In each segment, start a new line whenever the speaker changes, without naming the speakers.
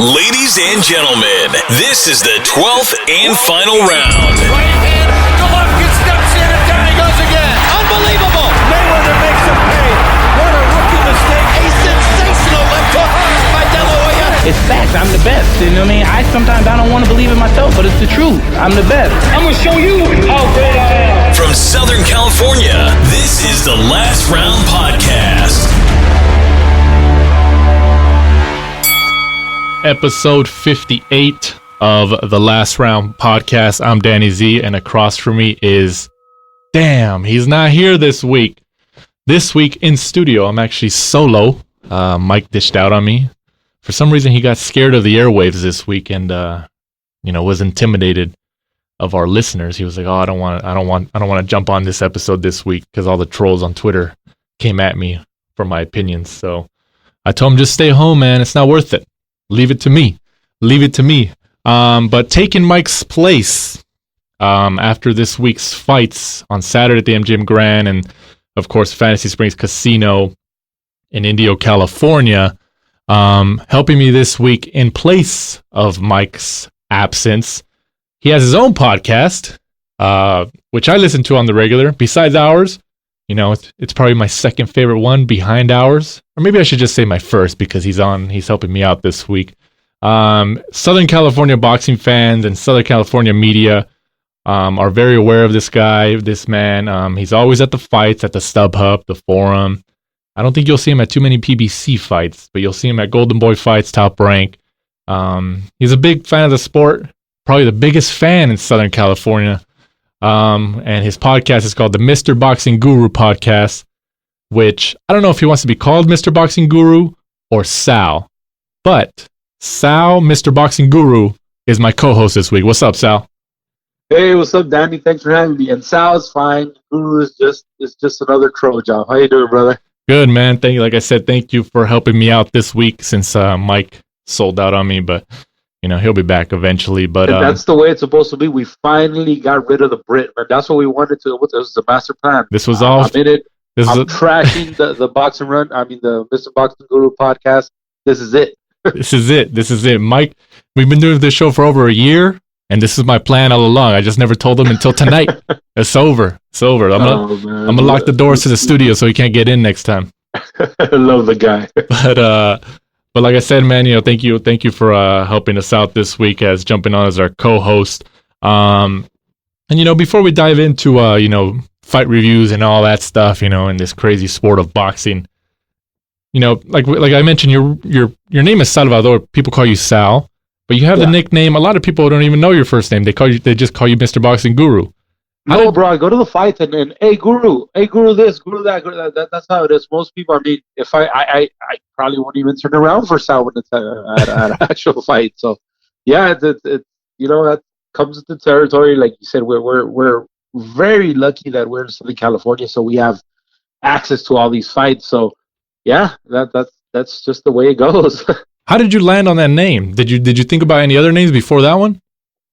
Ladies and gentlemen, this is the 12th and final round.
Right hand, Golovkin steps in and down he goes again. Unbelievable. Mayweather makes him pay. What a rookie mistake. A sensational left hook by De La Hoya.
It's facts. I'm the best. You know what I mean? Sometimes I don't want to believe it myself, but it's the truth. I'm the best. I'm going to show you how great I am.
From Southern California, this is the Last Round Podcast.
Episode 58 of the Last Round Podcast. I'm Danny Z, and across from me is, he's not here this week. This week in studio, I'm actually solo. Mike dished out on me. For some reason, he got scared of the airwaves this week and, was intimidated of our listeners. He was like, I don't want to jump on this episode this week because all the trolls on Twitter came at me for my opinions. So I told him, just stay home, man. It's not worth it. Leave it to me. But taking Mike's place after this week's fights on Saturday at the MGM Grand and, of course, Fantasy Springs Casino in Indio, California, helping me this week in place of Mike's absence. He has his own podcast, which I listen to on the regular, besides ours. You know, it's probably my second favorite one behind ours. Or maybe I should just say my first because he's helping me out this week. Southern California boxing fans and Southern California media are very aware of this guy, this man. He's always at the fights, at the StubHub, the Forum. I don't think you'll see him at too many PBC fights, but you'll see him at Golden Boy fights, Top Rank. He's a big fan of the sport, probably the biggest fan in Southern California. And his podcast is called the Mr. Boxing Guru Podcast, which I don't know if he wants to be called Mr. Boxing Guru or Sal, but Sal, Mr. Boxing Guru, is my co-host this week. What's up, Sal?
Hey, what's up, Danny? Thanks for having me. And Sal is fine. Guru is just another troll job. How you doing, brother?
Good, man. Thank you. Like I said, thank you for helping me out this week since Mike sold out on me, but he'll be back eventually. But
and that's the way it's supposed to be. We finally got rid of the Brit, man. That's what we wanted to. This was the master plan.
This was all.
I'm in it. I'm trashing the boxing run. I mean, the Mr. Boxing Guru podcast. This is it.
This is it. Mike, we've been doing this show for over a year, and this is my plan all along. I just never told him until tonight. It's over. I'm gonna lock the doors to the studio so he can't get in next time.
I love the guy.
But like I said, man, thank you for helping us out this week as jumping on as our co-host. And before we dive into fight reviews and all that stuff, in this crazy sport of boxing, like I mentioned, your name is Salvador. People call you Sal, but you have the nickname. A lot of people don't even know your first name. They just call you Mr. Boxing Guru.
No, bro, I go to the fights and hey, Guru this, Guru that. That's how it is. Most people, I mean, if I probably won't even turn around for Sal when it's at an actual fight. So, yeah, that comes with the territory. Like you said, we're very lucky that we're in Southern California, so we have access to all these fights. So, yeah, that's just the way it goes.
How did you land on that name? Did you think about any other names before that one?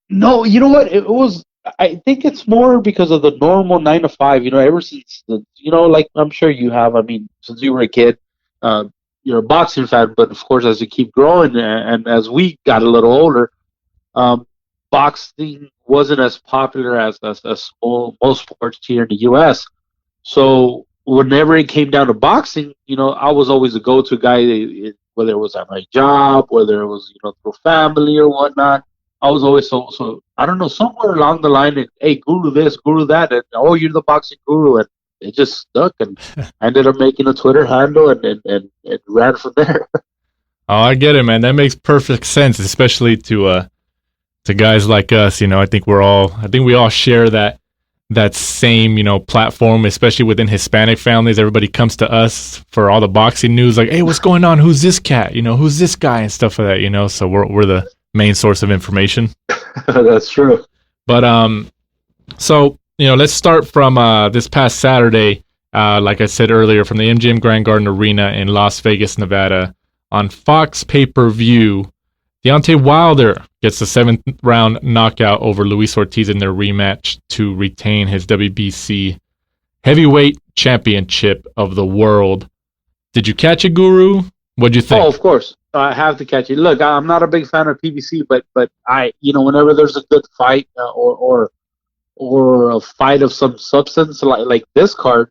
No, you know what? It was. I think it's more because of the normal 9 to 5. Ever since like I'm sure you have. I mean, since you were a kid, you're a boxing fan. But of course, as you keep growing and as we got a little older, boxing wasn't as popular as most sports here in the U.S. So whenever it came down to boxing, I was always a go-to guy. Whether it was at my job, whether it was through family or whatnot. I was always so I don't know, somewhere along the line, and hey, Guru this, Guru that, and you're the boxing guru, and it just stuck, and I ended up making a Twitter handle, and it ran from there.
Oh, I get it, man. That makes perfect sense, especially to guys like us. I think we all share that same platform, especially within Hispanic families. Everybody comes to us for all the boxing news, like, hey, what's going on? Who's this cat? Who's this guy and stuff like that. So we're the main source of information.
That's true.
But so let's start from this past Saturday. Like I said earlier, from the MGM Grand Garden Arena in Las Vegas, Nevada, on Fox pay-per-view, Deontay Wilder gets the 7th round knockout over Ruiz-Ortiz in their rematch to retain his WBC heavyweight championship of the world. Did you catch it, Guru? What'd you think?
Oh, of course. I have to catch it. Look, I'm not a big fan of PBC, but I, whenever there's a good fight or a fight of some substance like this card,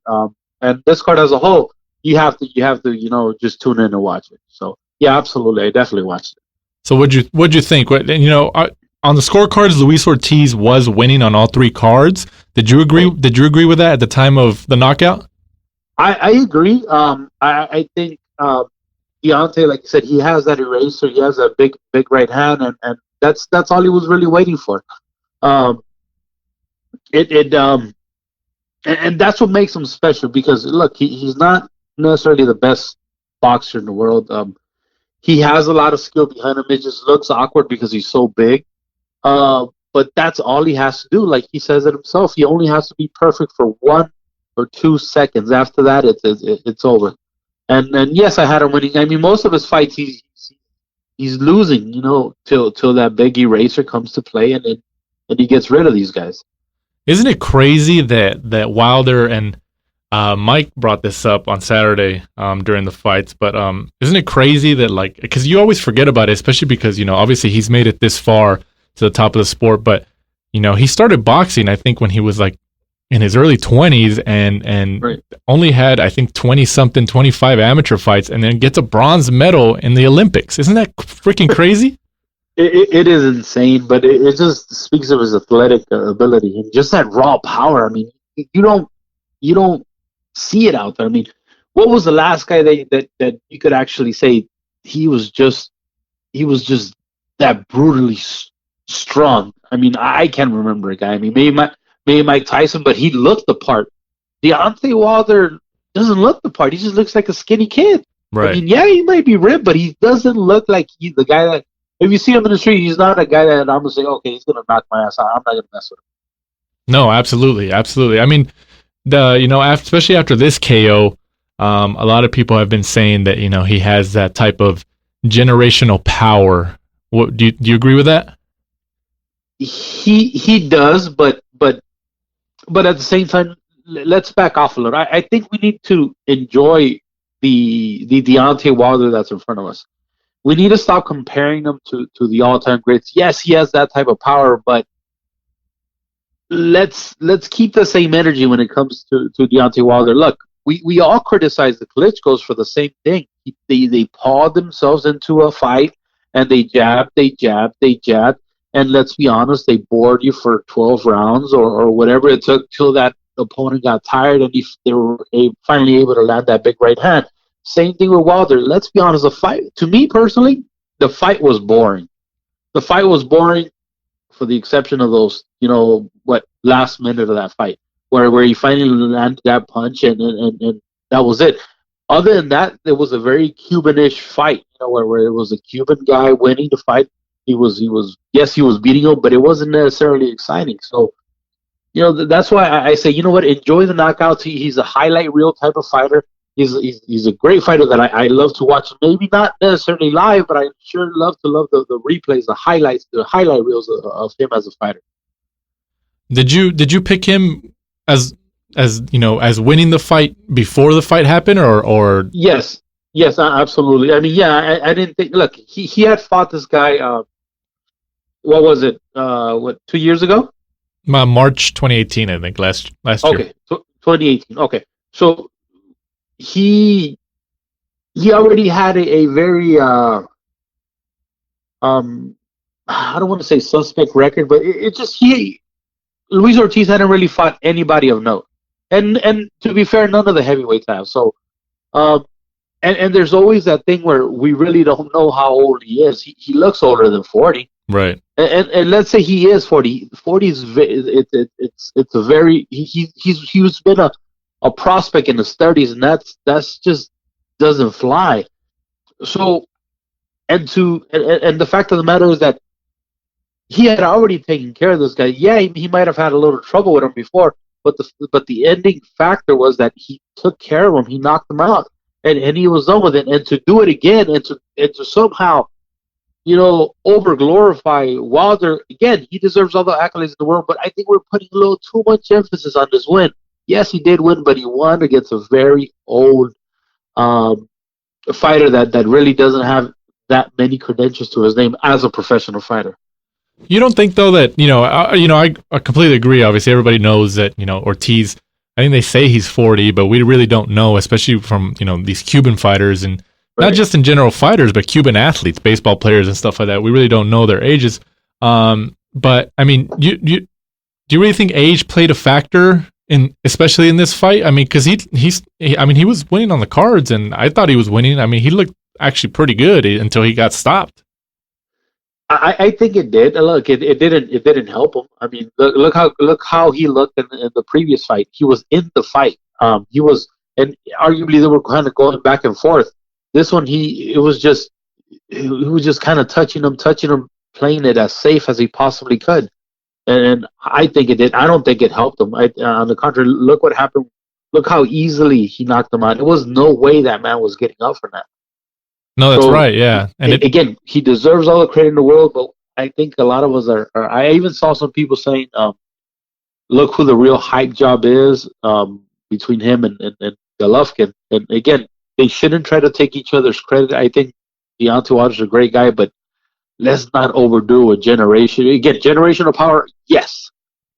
and this card as a whole, you have to just tune in and watch it. So yeah, absolutely, I definitely watched it.
So what'd you think? On the scorecards, Luis-Ortiz was winning on all 3 cards. Did you agree? Did you agree with that at the time of the knockout?
I agree. I think Deontay, like you said, he has that eraser. He has a big right hand, and that's all he was really waiting for. And that's what makes him special, because look, he's not necessarily the best boxer in the world. He has a lot of skill behind him. It just looks awkward because he's so big. But that's all he has to do. Like he says it himself, he only has to be perfect for 1 or 2 seconds. After that, it's over. And yes, I had him winning. I mean, most of his fights he's losing, till that big eraser comes to play, and he gets rid of these guys.
Isn't it crazy that Wilder and Mike brought this up on Saturday during the fights? But isn't it crazy that, because you always forget about it, especially because obviously he's made it this far to the top of the sport, but he started boxing I think when he was in his early 20s and
right.
Only had I think 25 amateur fights, and then gets a bronze medal in the Olympics. Isn't that freaking crazy?
It is insane, but it just speaks of his athletic ability and just that raw power. I mean, you don't see it out there. I mean, what was the last guy that you could actually say he was just that brutally strong? I mean, I can't remember a guy. I mean, maybe Mike Tyson, but he looked the part. Deontay Wilder doesn't look the part. He just looks like a skinny kid.
Right.
I mean, yeah, he might be ripped, but he doesn't look like he's the guy that. If you see him in the street, he's not a guy that I'm going to say, okay, he's going to knock my ass out. I'm not going to mess with him.
No, absolutely. Absolutely. I mean, especially after this KO, a lot of people have been saying that, he has that type of generational power. What, do you agree with that?
He does, but at the same time, let's back off a little. I think we need to enjoy the Deontay Wilder that's in front of us. We need to stop comparing him to the all-time greats. Yes, he has that type of power, but let's keep the same energy when it comes to Deontay Wilder. Look, we all criticize the Klitschko's for the same thing. They pawed themselves into a fight, and they jab, and let's be honest, they bored you for 12 rounds or whatever it took till that opponent got tired and they were finally able to land that big right hand. Same thing with Wilder. Let's be honest, the fight, to me personally, the fight was boring. The fight was boring for the exception of those, last minute of that fight, where he finally landed that punch and that was it. Other than that, it was a very Cuban-ish fight, where it was a Cuban guy winning the fight. He was beating him, but it wasn't necessarily exciting. So, that's why I say, enjoy the knockouts. He's a highlight reel type of fighter. He's a great fighter that I love to watch. Maybe not necessarily live, but I sure love the replays, the highlights, the highlight reels of him as a fighter.
Did you pick him as winning the fight before the fight happened, or? Yes,
absolutely. I mean, I didn't think. Look, he had fought this guy. What was it? 2 years ago?
March 2018, I think last year.
Okay, 2018. Okay, so. He already had a very I don't want to say suspect record, but Luis-Ortiz hadn't really fought anybody of note, and to be fair, none of the heavyweights have. So, and there's always that thing where we really don't know how old he is. He looks older than 40,
right?
And let's say he is 40. 40 is it's a very he's been a prospect in his 30s, and that's just doesn't fly. So, and the fact of the matter is that he had already taken care of this guy. Yeah, he might have had a little trouble with him before, but the ending factor was that he took care of him. He knocked him out, and he was done with it. And to do it again, and to somehow, over glorify Wilder again, he deserves all the accolades in the world. But I think we're putting a little too much emphasis on this win. Yes, he did win, but he won against a very old a fighter that really doesn't have that many credentials to his name as a professional fighter.
You don't think though that I completely agree. Obviously, everybody knows that Ortiz. I think they say he's 40, but we really don't know, especially from these Cuban fighters and not just in general fighters, but Cuban athletes, baseball players, and stuff like that. We really don't know their ages. But I mean, do you really think age played a factor especially in this fight? I mean, because he was winning on the cards, and I thought he was winning. I mean, he looked actually pretty good until he got stopped.
I think it did. Look, it didn't help him. I mean, look how he looked in the previous fight. He was in the fight. He was, and arguably they were kind of going back and forth. This one, he was just kind of touching him, playing it as safe as he possibly could. And I think it did. I don't think it helped him. On the contrary, look what happened. Look how easily he knocked him out. There was no way that man was getting up from that.
No, that's right. Yeah, and
again, he deserves all the credit in the world, but I think a lot of us are. I even saw some people saying, "Look who the real hype job is between him and Golovkin." And again, they shouldn't try to take each other's credit. I think Deontay Wilder's a great guy, but let's not overdo a generation. Again, generational power, yes,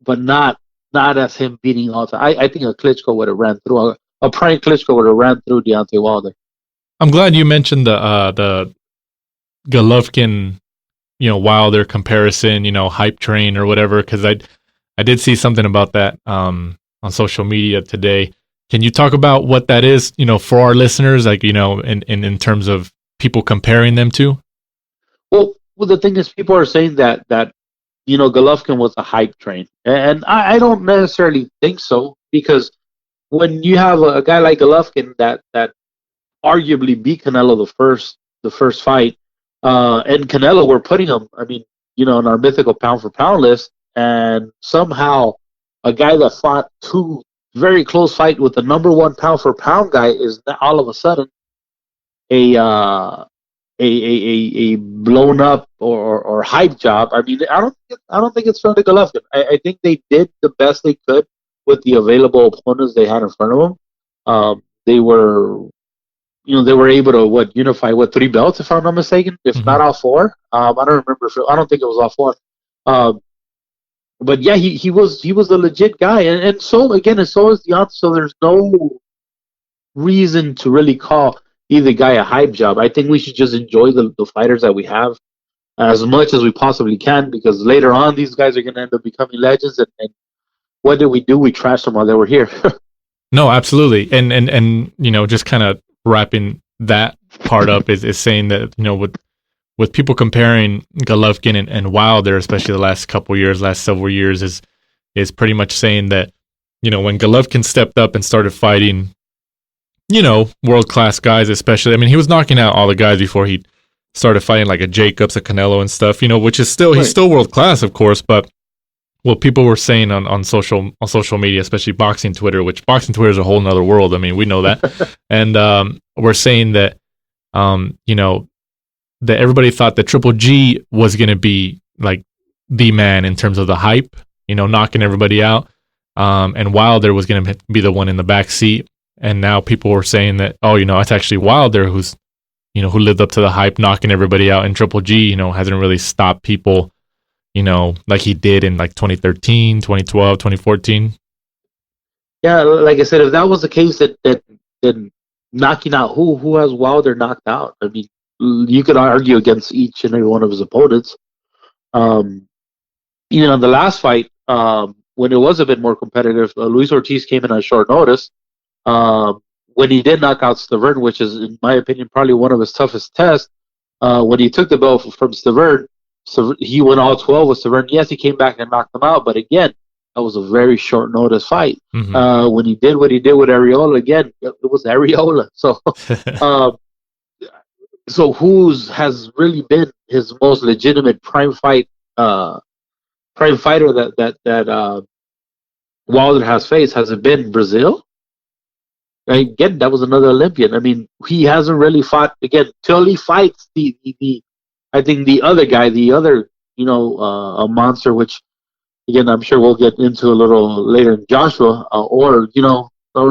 but not as him beating all time. I think a Klitschko would have ran through a prime Klitschko would have ran through Deontay Wilder.
I'm glad you mentioned the Golovkin, Wilder comparison, hype train or whatever, because I did see something about that on social media today. Can you talk about what that is, for our listeners, like in terms of people comparing them to?
Well, the thing is, people are saying that Golovkin was a hype train, and I don't necessarily think so, because when you have a guy like Golovkin that arguably beat Canelo the first fight, and Canelo, we're putting him, I mean, in our mythical pound for pound list, and somehow a guy that fought two very close fight with the number one pound for pound guy is all of a sudden a blown up or hype job. I mean, I don't think it's fair to Golovkin. I think they did the best they could with the available opponents they had in front of them. They were able to unify 3 belts, if I'm not mistaken, if not all 4. I don't remember. I don't think it was all 4. But yeah, he was a legit guy, and so again, and so is Deontay. So there's no reason to really call either guy a hype job. I think we should just enjoy the fighters that we have as much as we possibly can, because later on these guys are going to end up becoming legends. And what did we do? We trashed them while they were here.
No, absolutely, and just kind of wrapping that part up is saying that with people comparing Golovkin and Wilder, especially the last several years, is pretty much saying that when Golovkin stepped up and started fighting world class guys, especially, I mean, he was knocking out all the guys before he started fighting like a Jacobs, a Canelo and stuff, which is still, he's still world class, of course, but what people were saying on social media, especially boxing Twitter, which boxing Twitter is a whole nother world. I mean, we know that. And we're saying that, that everybody thought that Triple G was going to be like the man in terms of the hype, knocking everybody out. And Wilder was going to be the one in the back seat. And now people were saying that, it's actually Wilder who's, who lived up to the hype, knocking everybody out. And Triple G, hasn't really stopped people, like he did in like 2013, 2012, 2014.
Yeah, like I said, if that was the case, that knocking out who has Wilder knocked out? I mean, you could argue against each and every one of his opponents. The last fight, when it was a bit more competitive, Ruiz-Ortiz came in on short notice. When he did knock out Stavern, which is, in my opinion, probably one of his toughest tests, when he took the belt from Stavern, he went all 12 with Stavern. Yes, he came back and knocked him out, but again, that was a very short notice fight. Mm-hmm. When he did what he did with Areola, again, it was Areola. So, so whose has really been his most legitimate prime fighter that Wilder has faced? Has it been Brazil? Again, that was another Olympian. I mean, he hasn't really fought again till he fights I think the other guy, a monster, which again I'm sure we'll get into a little later in Joshua, or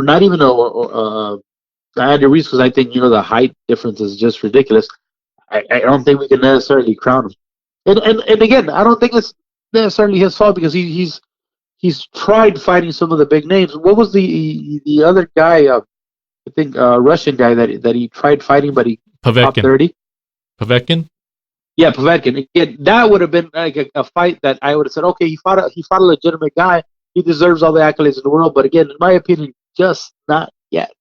not even Andy Ruiz, because I think the height difference is just ridiculous. I don't think we can necessarily crown him. And again, I don't think it's necessarily his fault because he's tried fighting some of the big names. What was the other guy? I think Russian guy that he tried fighting, but he top 30.
Povetkin.
Yeah, Povetkin. Again, that would have been like a fight that I would have said, okay, he fought a legitimate guy. He deserves all the accolades in the world. But again, in my opinion, just not yet.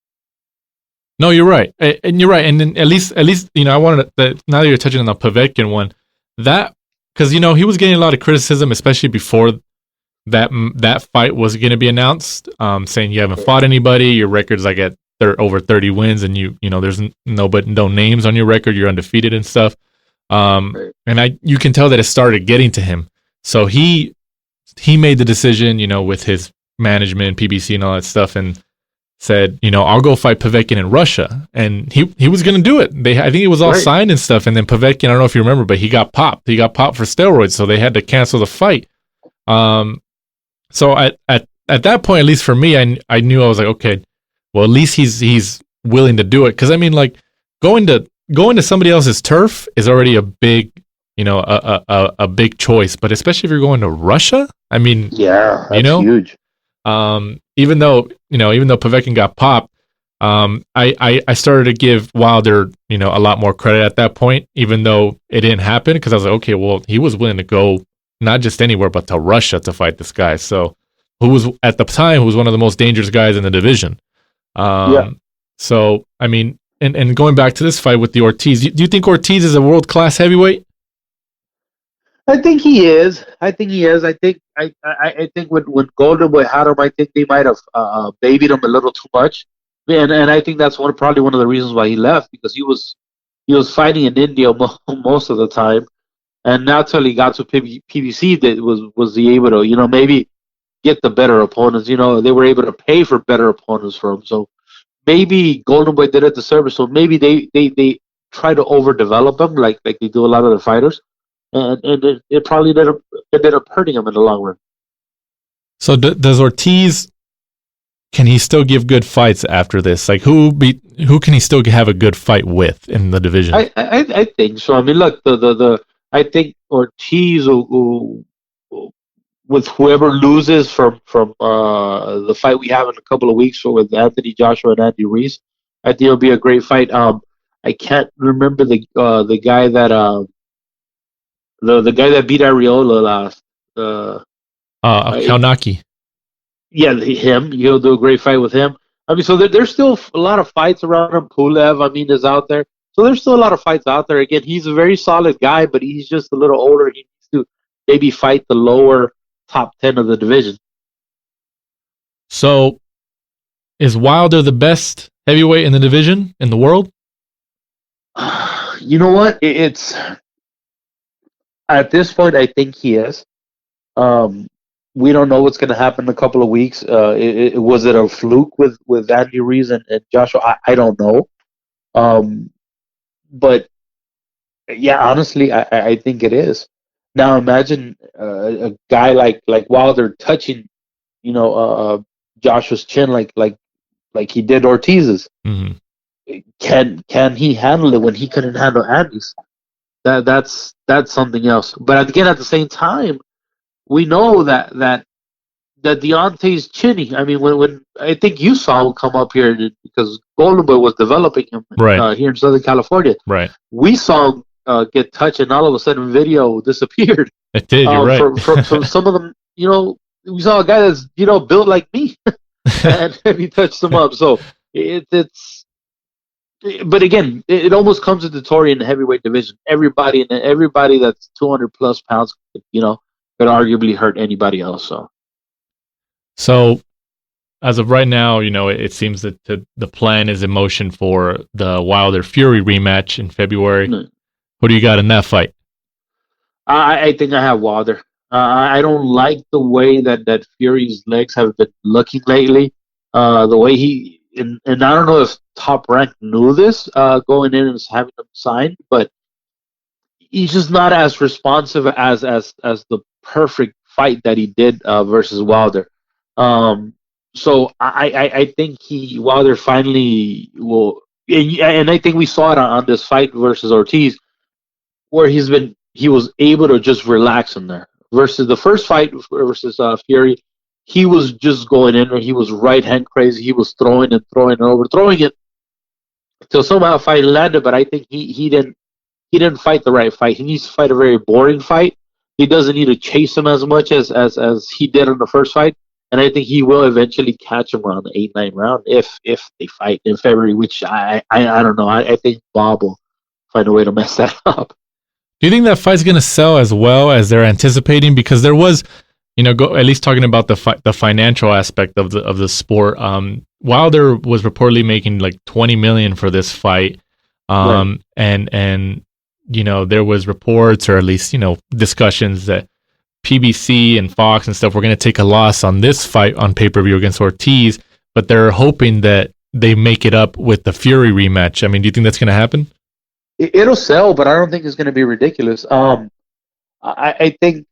No, you're right, and you're right. And then at least I wanted to, now that you're touching on the Povetkin one, that because he was getting a lot of criticism, especially before that fight was going to be announced, saying you haven't fought anybody, your record's like at over 30 wins, and there's no names on your record, you're undefeated and stuff. And you can tell that it started getting to him. So he made the decision, with his management, PBC, and all that stuff, and said, I'll go fight Povetkin in Russia. And he was going to do it. I think it was all signed and stuff. And then Povetkin, I don't know if you remember, but he got popped. He got popped for steroids, so they had to cancel the fight. So at that point, at least for me, I knew, I was like, okay, well, at least he's willing to do it. Because I mean, like going to somebody else's turf is already a big, a big choice. But especially if you're going to Russia, I mean,
yeah, that's huge.
Even though Povetkin got popped, I started to give Wilder, a lot more credit at that point, even though it didn't happen, because I was like, okay, well, he was willing to go not just anywhere, but to Russia to fight this guy. So, who was at the time one of the most dangerous guys in the division. So, I mean, and going back to this fight with the Ortiz, do you think Ortiz is a world-class heavyweight?
I think he is. I think when Golden Boy had him, I think they might have babied him a little too much, and I think that's probably one of the reasons why he left, because he was fighting in India most of the time, and not until he got to PBC that was he able to maybe get the better opponents. They were able to pay for better opponents for him. So maybe Golden Boy did it the service. So maybe they try to overdevelop him like they do a lot of the fighters. And it probably ended up hurting him in the long run.
So does Ortiz? Can he still give good fights after this? Like who can he still have a good fight with in the division?
I think so. I mean, look, I think Ortiz with whoever loses from the fight we have in a couple of weeks with Anthony Joshua and Andy Ruiz, I think it'll be a great fight. I can't remember the guy that the guy that beat Arreola last.
Kalnaki.
Yeah, him. He'll do a great fight with him. I mean, so there's still a lot of fights around him. Pulev, I mean, is out there. So there's still a lot of fights out there. Again, he's a very solid guy, but he's just a little older. He needs to maybe fight the lower top 10 of the division.
So is Wilder the best heavyweight in the division in the world?
You know what? It's at this point, I think he is. We don't know what's going to happen in a couple of weeks. Was it a fluke with Andy Ruiz and Joshua? I don't know. But yeah, honestly, I think it is. Now imagine a guy like Wilder touching, Joshua's chin like he did Ortiz's.
Mm-hmm.
Can he handle it when he couldn't handle Andy's? That's something else. But again, at the same time, we know that Deontay's chinny. I mean, when I think you saw him come up here because Golden Boy was developing him here in Southern California.
Right.
We saw him get touched, and all of a sudden, video disappeared.
It did. You're right.
From some of them, we saw a guy that's built like me, and he touched him up. So it's. But again, it almost comes to the Tory in the heavyweight division. Everybody that's 200 plus pounds, could arguably hurt anybody else.
So, as of right now, it seems that the plan is in motion for the Wilder Fury rematch in February.
Mm.
Who do you got in that fight?
I think I have Wilder. I don't like the way that Fury's legs have been looking lately. The way he and I don't know if Top Rank knew this going in and having him signed, but he's just not as responsive as the perfect fight that he did versus Wilder. So I think Wilder finally will, and I think we saw it on this fight versus Ortiz, where he was able to just relax in there. Versus the first fight versus Fury, he was just going in there. He was right hand crazy. He was throwing and throwing and overthrowing it till somehow fight landed. But I think he didn't fight the right fight. He needs to fight a very boring fight. He doesn't need to chase him as much as he did in the first fight. And I think he will eventually catch him around the 8-9 round if they fight in February, which I don't know. I think Bob will find a way to mess that up.
Do you think that fight's going to sell as well as they're anticipating? Because there was, at least talking about the financial aspect of the sport. Wilder was reportedly making like $20 million for this fight, right. and there was reports, or at least discussions, that PBC and Fox and stuff were going to take a loss on this fight on pay-per-view against Ortiz, but they're hoping that they make it up with the Fury rematch. I mean, do you think that's going to happen?
It'll sell, but I don't think it's going to be ridiculous. I think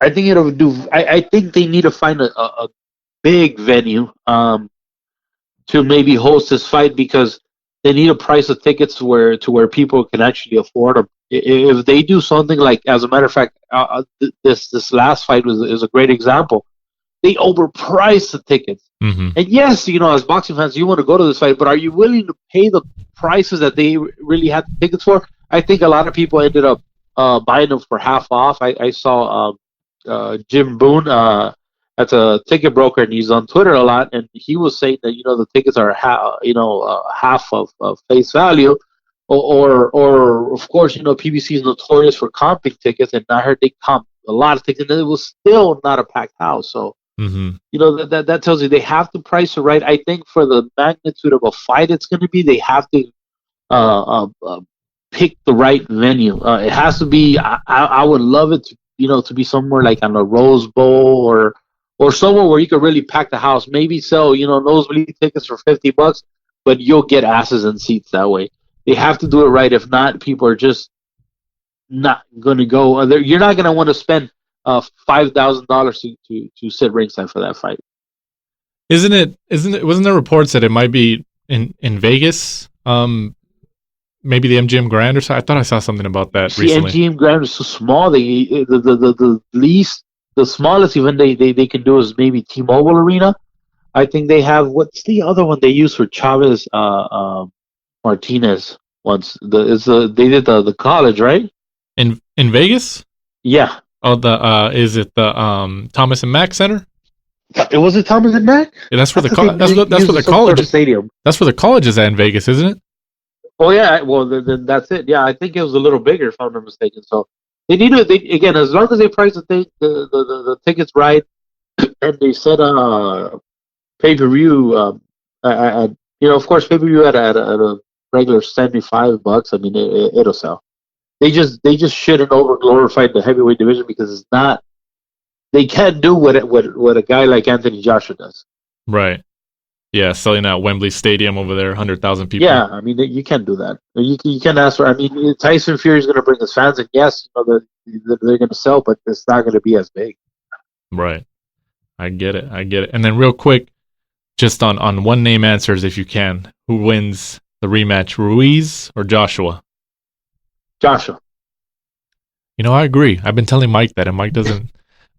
it'll do. I think they need to find a big venue to maybe host this fight, because they need a price of tickets to where people can actually afford them. If they do something like, as a matter of fact, this last fight is a great example. They overpriced the tickets. Mm-hmm. And yes, as boxing fans, you want to go to this fight, but are you willing to pay the prices that they really had the tickets for? I think a lot of people ended up buying them for half off. I saw Jim Boone, that's a ticket broker, and he's on Twitter a lot, and he was saying that the tickets are half of face value, or of course PBC is notorious for comping tickets, and I heard they comped a lot of tickets, and it was still not a packed house. So mm-hmm. That tells you they have to price it right. I think for the magnitude of a fight it's going to be, they have to pick the right venue. It has to be. I would love it to be somewhere like on the Rose Bowl or somewhere where you could really pack the house. Maybe sell nosebleed tickets for $50, but you'll get asses in seats that way. They have to do it right. If not, people are just not going to go. You're not going to want to spend $5,000 to sit ringside for that fight.
Wasn't there reports that it might be in Vegas? Maybe the MGM Grand or something. I thought I saw something about that recently.
The MGM Grand is so small. The smallest event they can do is maybe T-Mobile Arena. I think they have, what's the other one they use for Chavez Martinez once? They did the college, right?
In Vegas?
Yeah.
Oh, is it the Thomas and Mack Center?
It was Thomas and Mack?
Yeah, that's where the college stadium. That's where the college is at in Vegas, isn't it?
Oh yeah, well then that's it. Yeah, I think it was a little bigger if I'm not mistaken. So they need to. Again, as long as they price the tickets right, and they set a pay-per-view. Of course, pay-per-view at a regular $75. I mean, it'll sell. They just shouldn't over-glorify the heavyweight division, because it's not. They can't do what a guy like Anthony Joshua does.
Right. Yeah, selling out Wembley Stadium over there, 100,000 people.
Yeah, I mean, you can't do that. You can't ask for. I mean, Tyson Fury is going to bring his fans, and yes, they're going to sell, but it's not going to be as big.
Right. I get it. And then real quick, just on one name answers, if you can, who wins the rematch, Ruiz or Joshua?
Joshua.
I agree. I've been telling Mike that, and Mike doesn't.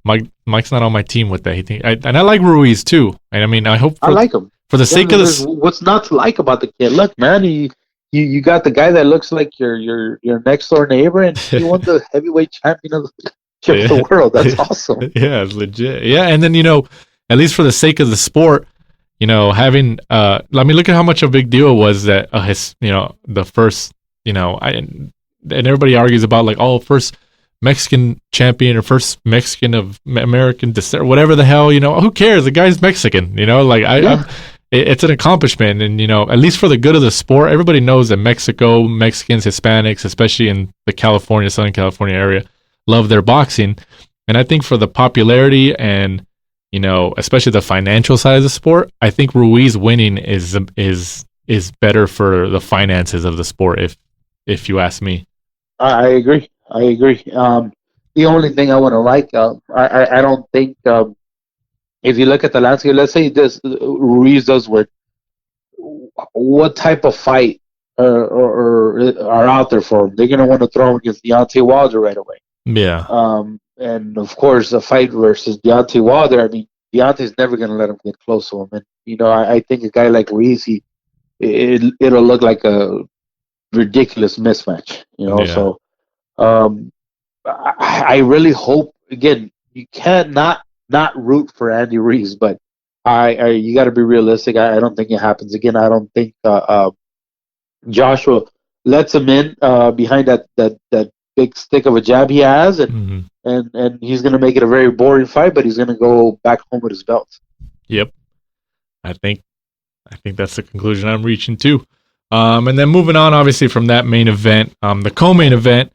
Mike's not on my team with that. And I like Ruiz too. And I mean, I like him for the sake of this.
What's not to like about the kid? Look, man, you got the guy that looks like your next door neighbor, and he won the heavyweight champion of the world. That's awesome.
Yeah, it's legit. Yeah, and then at least for the sake of the sport, having look at how much of a big deal it was that the first and everybody argues about first Mexican champion or first Mexican of American descent, whatever the hell, who cares? The guy's Mexican, it's an accomplishment. And, at least for the good of the sport, everybody knows that Mexicans, Hispanics, especially in the Southern California area, love their boxing. And I think for the popularity and, especially the financial side of the sport, I think Ruiz winning is better for the finances of the sport, if you ask me.
I agree. The only thing I want to I don't think if you look at the landscape, let's say this Ruiz does win, what type of fight are out there for him? They're going to want to throw him against Deontay Wilder right away.
Yeah.
And of course, a fight versus Deontay Wilder, I mean, Deontay's never going to let him get close to him. And, I think a guy like Ruiz, it'll look like a ridiculous mismatch,
Yeah.
So I really hope, again, you can't not root for Andy Ruiz, but you got to be realistic. I don't think it happens again. I don't think Joshua lets him in behind that big stick of a jab he has, and he's going to make it a very boring fight, but he's going to go back home with his belt.
Yep. I think that's the conclusion I'm reaching to. And then moving on, obviously, from that main event, the co-main event,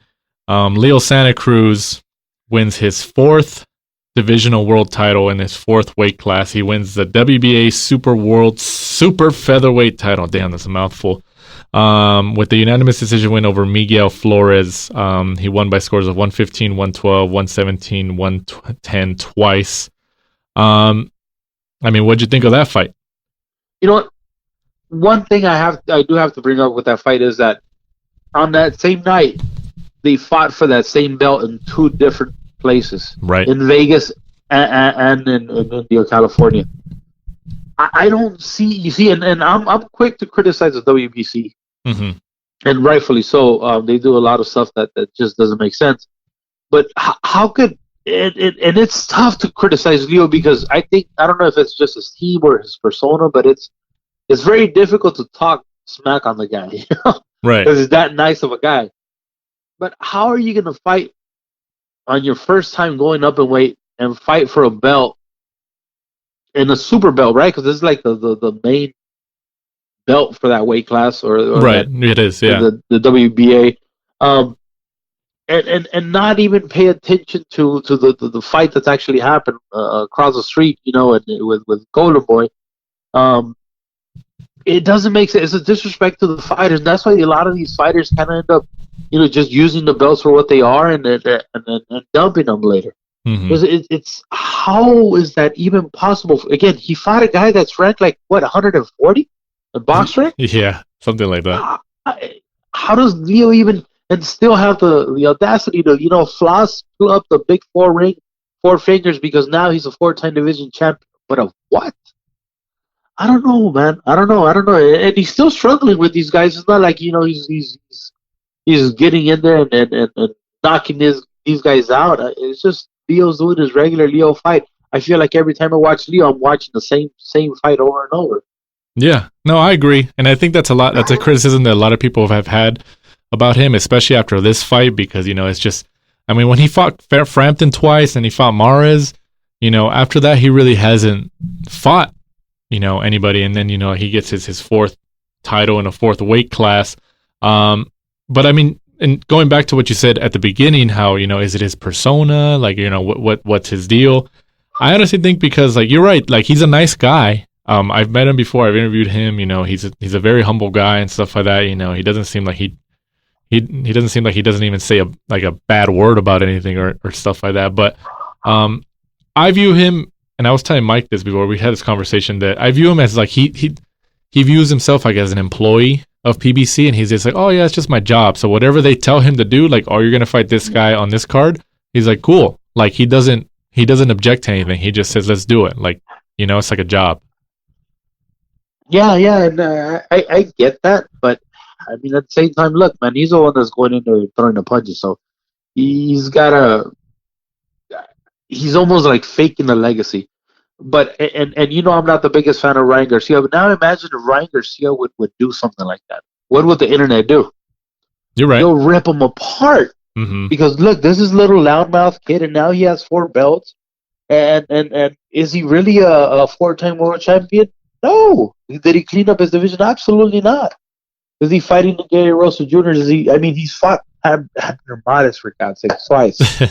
Leo Santa Cruz wins his 4th divisional world title in his 4th weight class. He wins the WBA Super Featherweight title. Damn, that's a mouthful. With the unanimous decision win over Miguel Flores. He won by scores of 115, 112, 117, 110 twice. I mean, what'd you think of that fight?
You know what? One thing I do have to bring up with that fight is that on that same night, they fought for that same belt in 2 different places,
right?
In Vegas and in Indio, California. I don't see, and I'm quick to criticize the WBC, and rightfully so. They do a lot of stuff that just doesn't make sense. But how could and it's tough to criticize Leo because I don't know if it's just his team or his persona, but it's very difficult to talk smack on the guy,
right?
Because he's that nice of a guy. But how are you going to fight on your first time going up in weight and fight for a belt and a super belt, right? Because this is like the main belt for that weight class, or
right? It is, yeah.
The WBA, and not even pay attention to the fight that's actually happened across the street, and with Golden Boy. It doesn't make sense. It's a disrespect to the fighters. And that's why a lot of these fighters kind of end up, just using the belts for what they are and dumping them later. Because it's how is that even possible? Again, he fought a guy that's ranked like 140 in box rank.
Yeah, something like that.
How does Leo even and still have the audacity to floss up the big 4 fingers because now he's a 4-time division champion? But of what? I don't know, man. I don't know. And he's still struggling with these guys. It's not like he's getting in there and knocking these guys out. It's just Leo's doing his regular Leo fight. I feel like every time I watch Leo, I'm watching the same fight over and over. Yeah,
no, I agree, and I think that's a criticism that a lot of people have had about him, especially after this fight, because it's just, I mean, when he fought Frampton twice and he fought Mares, after that he really hasn't fought anybody, and then he gets his 4th title in a 4th weight class. But I mean, and going back to what you said at the beginning, how is it his persona, like what's his deal? I honestly think because you're right, he's a nice guy. I've met him before, I've interviewed him. He's a very humble guy and stuff like that. He doesn't seem like he doesn't seem like he doesn't even say a bad word about anything or stuff like that. But I view him. And I was telling Mike this before we had this conversation, that I view him as he views himself as an employee of PBC, and he's just like, oh yeah, it's just my job. So whatever they tell him to do, oh, you're gonna fight this guy on this card, he's like, cool. He doesn't object to anything. He just says, let's do it. It's like a job.
Yeah, and I get that, but I mean at the same time, look, man, he's the one that's going in there throwing the punches, so he's almost like faking the legacy. But and I'm not the biggest fan of Ryan Garcia, but now imagine if Ryan Garcia would do something like that. What would the internet do?
You're right.
They'll rip him apart. Because look, this is little loudmouth kid, and now he has 4 belts. And is he really a 4-time world champion? No. Did he clean up his division? Absolutely not. Is he fighting the Gary Rosa Jr.? He's fought Abner Modest, for God's sake, twice.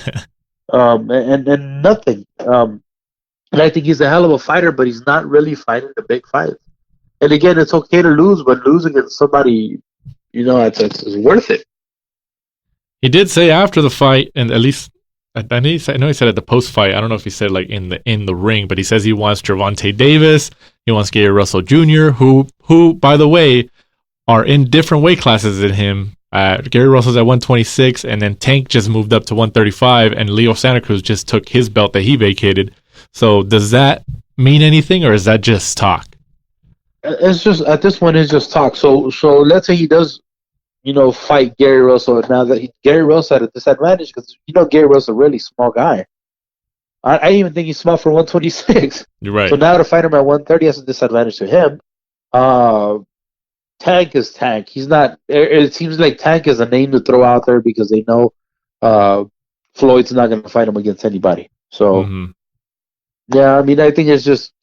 And nothing. And I think he's a hell of a fighter, but he's not really fighting the big fights. And again, it's okay to lose, but lose against somebody, it's worth it.
He did say after the fight, and at least I know he said at the post fight. I don't know if he said like in the ring, but he says he wants Gervonta Davis. He wants Gary Russell Jr., who by the way are in different weight classes than him. Gary Russell's at 126, and then Tank just moved up to 135, and Leo Santa Cruz just took his belt that he vacated. So does that mean anything, or is that just talk?
It's just at this point, it's just talk. So let's say he does, fight Gary Russell. Now that Gary Russell at a disadvantage because Gary Russell a really small guy. I even think he's small for 126.
You're right.
So now to fight him at 130 has a disadvantage to him. Tank is Tank. He's not. It seems like Tank is a name to throw out there because they know Floyd's not going to fight him against anybody. So yeah, I mean, I think it's just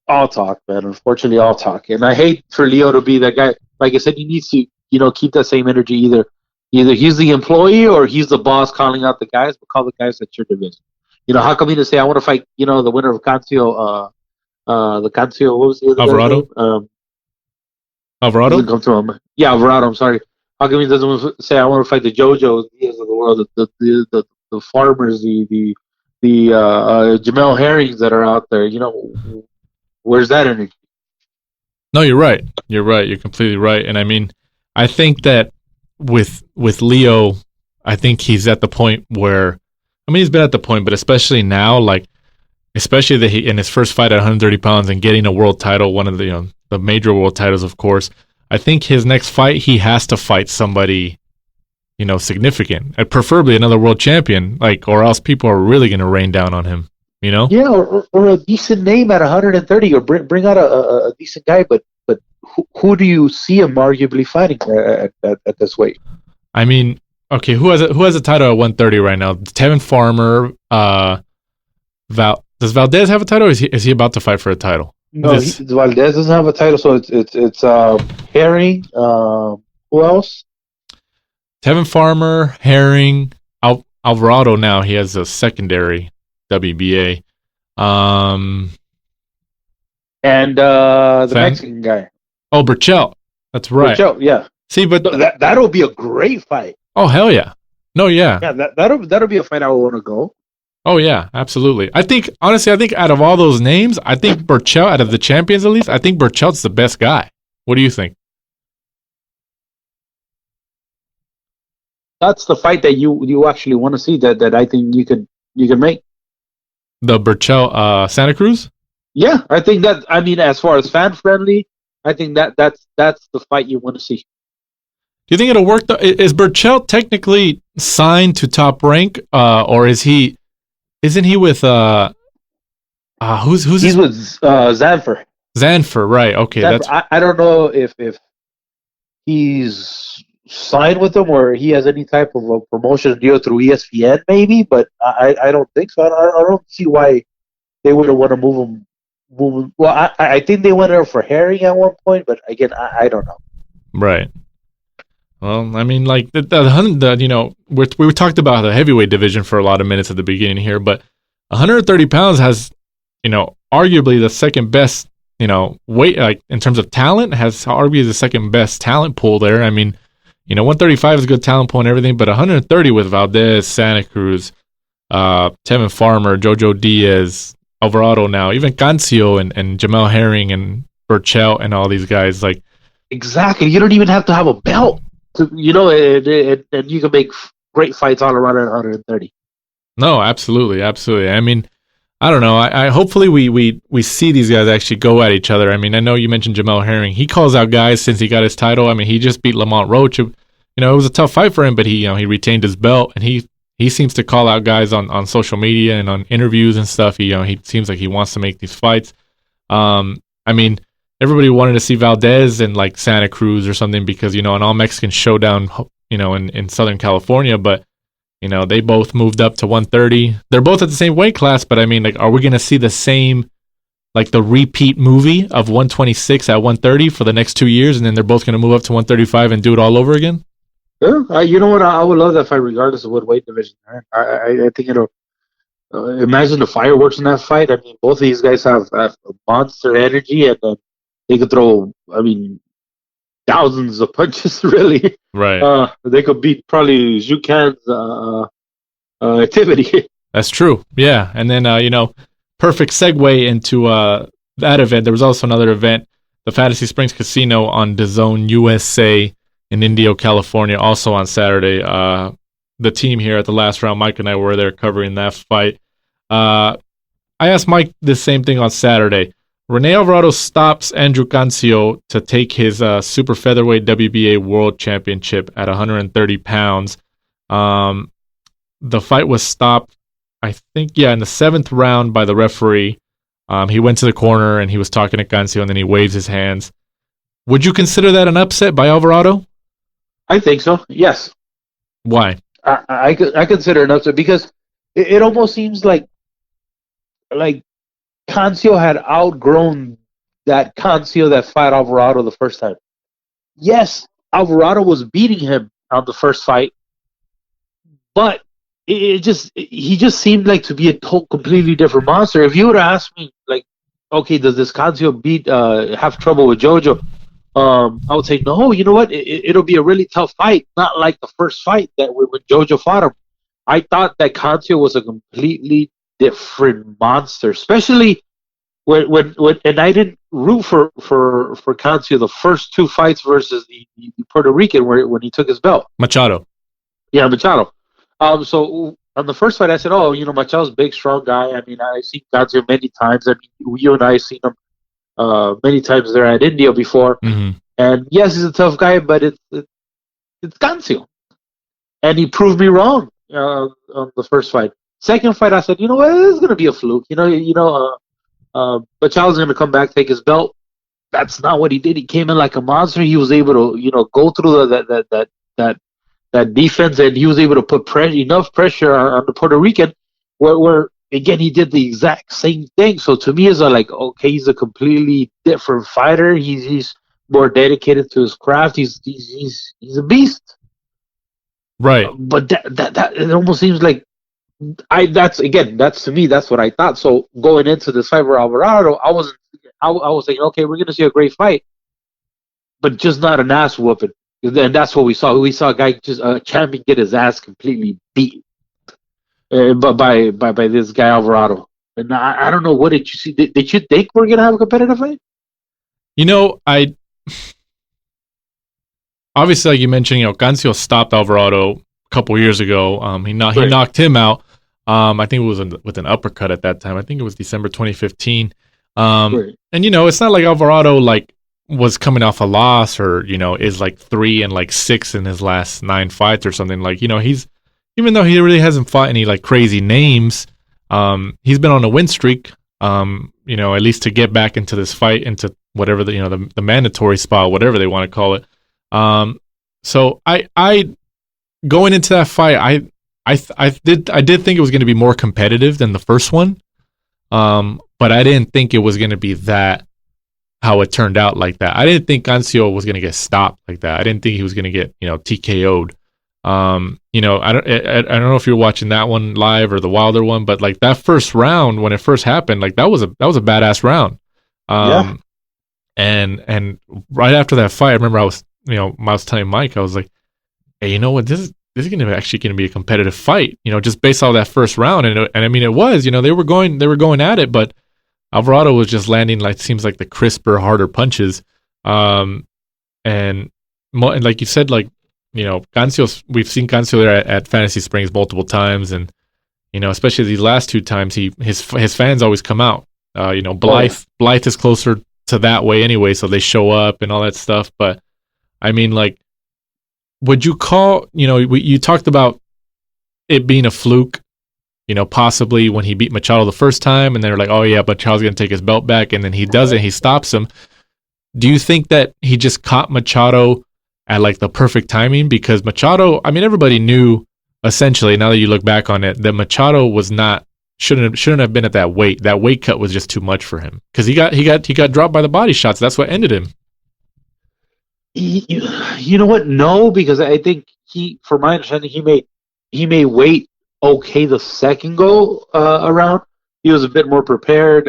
all talk, man. Unfortunately, all talk. And I hate for Leo to be that guy. Like I said, he needs to keep that same energy. Either he's the employee or he's the boss calling out the guys, but call the guys at your division. How come he to say I want to fight? The winner of Cancio, the Cancio. What was the other
Alvarado? Alvarado?
Doesn't come to him. Yeah, Alvarado. I'm sorry. How come he doesn't say I want to fight the JoJo's Diaz of the world, the farmers, the Jamel Herrings that are out there? Where's that energy?
No, you're right. You're right. You're completely right. And I mean, I think that with Leo, I think he's at the point where, he's been at the point, but especially now, especially that he in his first fight at 130 pounds and getting a world title, one of the the major world titles, of course. I think his next fight, he has to fight somebody, significant, and preferably another world champion, or else people are really going to rain down on him. Yeah,
or a decent name at 130, or bring out a decent guy. But who do you see him arguably fighting at this weight?
I mean, okay, who has a title at 130 right now? Tevin Farmer. Does Valdez have a title? Or is he about to fight for a title?
No, Valdez doesn't have a title, so it's Herring. Who else?
Tevin Farmer, Herring, Alvarado. Now he has a secondary WBA.
And the Mexican guy.
Oh, Burchell. That's right.
Burchell, yeah.
See, but
that'll be a great fight.
Oh, hell yeah. No, yeah.
Yeah, that'll be a fight I would want to go.
Oh, yeah, absolutely. Honestly, I think out of all those names, I think Burchell, out of the champions at least, I think Burchell's the best guy. What do you think?
That's the fight that you actually want to see that I think you could make.
The Burchell Santa Cruz?
Yeah, I think that, as far as fan friendly, I think that's the fight you want to see.
Do you think it'll work though? Is Burchell technically signed to Top Rank, or isn't he with who's
he's with Zanfer?
Zanfer, right? Okay,
Zanfer. I don't know if he's signed with them or he has any type of a promotion deal through ESPN, maybe, but I don't think so. I don't see why they would want to move him. Well, I think they went there for Herring at one point, but again, I don't know.
Right. Well, we talked about the heavyweight division for a lot of minutes at the beginning here, but 130 pounds has, arguably the second best, weight, in terms of talent, has arguably the second best talent pool there. 135 is a good talent pool and everything, but 130 with Valdez, Santa Cruz, Tevin Farmer, Jojo Diaz, Alvarado now, even Cancio and Jamel Herring and Burchell and all these guys,
exactly. You don't even have to have a belt. And you can make great fights all around at 130.
No, absolutely. I don't know. I hopefully we see these guys actually go at each other. I know you mentioned Jamel Herring. He calls out guys since he got his title. He just beat Lamont Roach. It was a tough fight for him, but he retained his belt, and he seems to call out guys on social media and on interviews and stuff. He seems like he wants to make these fights. Everybody wanted to see Valdez and Santa Cruz or something because, an all-Mexican showdown, in Southern California. But, they both moved up to 130. They're both at the same weight class, but are we going to see the same, the repeat movie of 126 at 130 for the next 2 years, and then they're both going to move up to 135 and do it all over again?
Yeah, you know what? I would love that fight regardless of what weight division. I think it'll imagine the fireworks in that fight. Both of these guys have monster energy, and they could throw, thousands of punches, really.
Right.
They could beat probably Zhukan's activity.
That's true. Yeah. And then, perfect segue into that event. There was also another event, the Fantasy Springs Casino on DAZN USA in Indio, California, also on Saturday. The team here at the last round, Mike and I were there covering that fight. I asked Mike the same thing on Saturday. Rene Alvarado stops Andrew Cancio to take his super featherweight WBA world championship at 130 pounds. The fight was stopped, I think, in the 7th round by the referee. He went to the corner and he was talking to Cancio, and then he waves his hands. Would you consider that an upset by Alvarado?
I think so. Yes.
Why?
I consider it an upset because it almost seems like Cancio had outgrown that Cancio that fought Alvarado the first time. Yes, Alvarado was beating him on the first fight, but he just seemed like to be a completely different monster. If you would have asked me, like, okay, does this Cancio have trouble with Jojo? I would say no. You know what? It'll be a really tough fight, not like the first fight that when Jojo fought him. I thought that Cancio was a completely different monster, especially when and I didn't root for Cancio the first 2 fights versus the Puerto Rican when he took his belt.
Machado.
Yeah, Machado. So on the first fight, I said, Machado's a big, strong guy. I mean, I've seen Cancio many times. I mean, you and I have seen him many times there at India before.
Mm-hmm.
And yes, he's a tough guy, but it's Cancio. And he proved me wrong on the first fight. Second fight, I said, you know what, this is going to be a fluke. Machado's going to come back, take his belt. That's not what he did. He came in like a monster. He was able to, go through that defense, and he was able to put enough pressure on the Puerto Rican where again, he did the exact same thing. So to me, it's like, okay, he's a completely different fighter. He's more dedicated to his craft. He's a beast.
Right.
But that it almost seems like that's to me, that's what I thought. So going into this fight with Alvarado, I was thinking, okay, we're gonna see a great fight, but just not an ass whooping. And that's what we saw. We saw a guy just a champion get his ass completely beat. But by this guy Alvarado, and I don't know, what did you see? Did you think we're gonna have a competitive fight?
I obviously, like you mentioned, Cancio stopped Alvarado a couple years ago. He knocked him out. I think it was with an uppercut at that time. I think it was December 2015. And it's not like Alvarado was coming off a loss or is 3-6 in his last 9 fights or something. He's, even though he really hasn't fought any crazy names, he's been on a win streak. At least to get back into this fight, into whatever the mandatory spot, whatever they want to call it. So I going into that fight, I did think it was going to be more competitive than the first one. But I didn't think it was going to be how it turned out like that. I didn't think Cancio was going to get stopped like that. I didn't think he was going to get TKO'd. I don't know if you're watching that one live or the Wilder one, but that first round when it first happened, that was a badass round. Yeah. And right after that fight, I remember I was telling Mike, I was like, hey, you know what, this is going to be a competitive fight, just based off that first round. And I mean, it was, they were going at it, but Alvarado was just landing seems like the crisper, harder punches. And like you said, Cancio, we've seen Cancio there at Fantasy Springs multiple times, and especially these last 2 times, his fans always come out. Blythe is closer to that way anyway, so they show up and all that stuff. But I mean, would you call, you talked about it being a fluke, possibly when he beat Machado the first time, and they're like, oh yeah, Machado's going to take his belt back, and then he doesn't, he stops him. Do you think that he just caught Machado at the perfect timing? Because Machado, I mean, everybody knew essentially, now that you look back on it, that Machado shouldn't have been at that weight. That weight cut was just too much for him, because he got dropped by the body shots. That's what ended him.
You know what? No, because I think from my understanding, he may wait okay the second go around. He was a bit more prepared.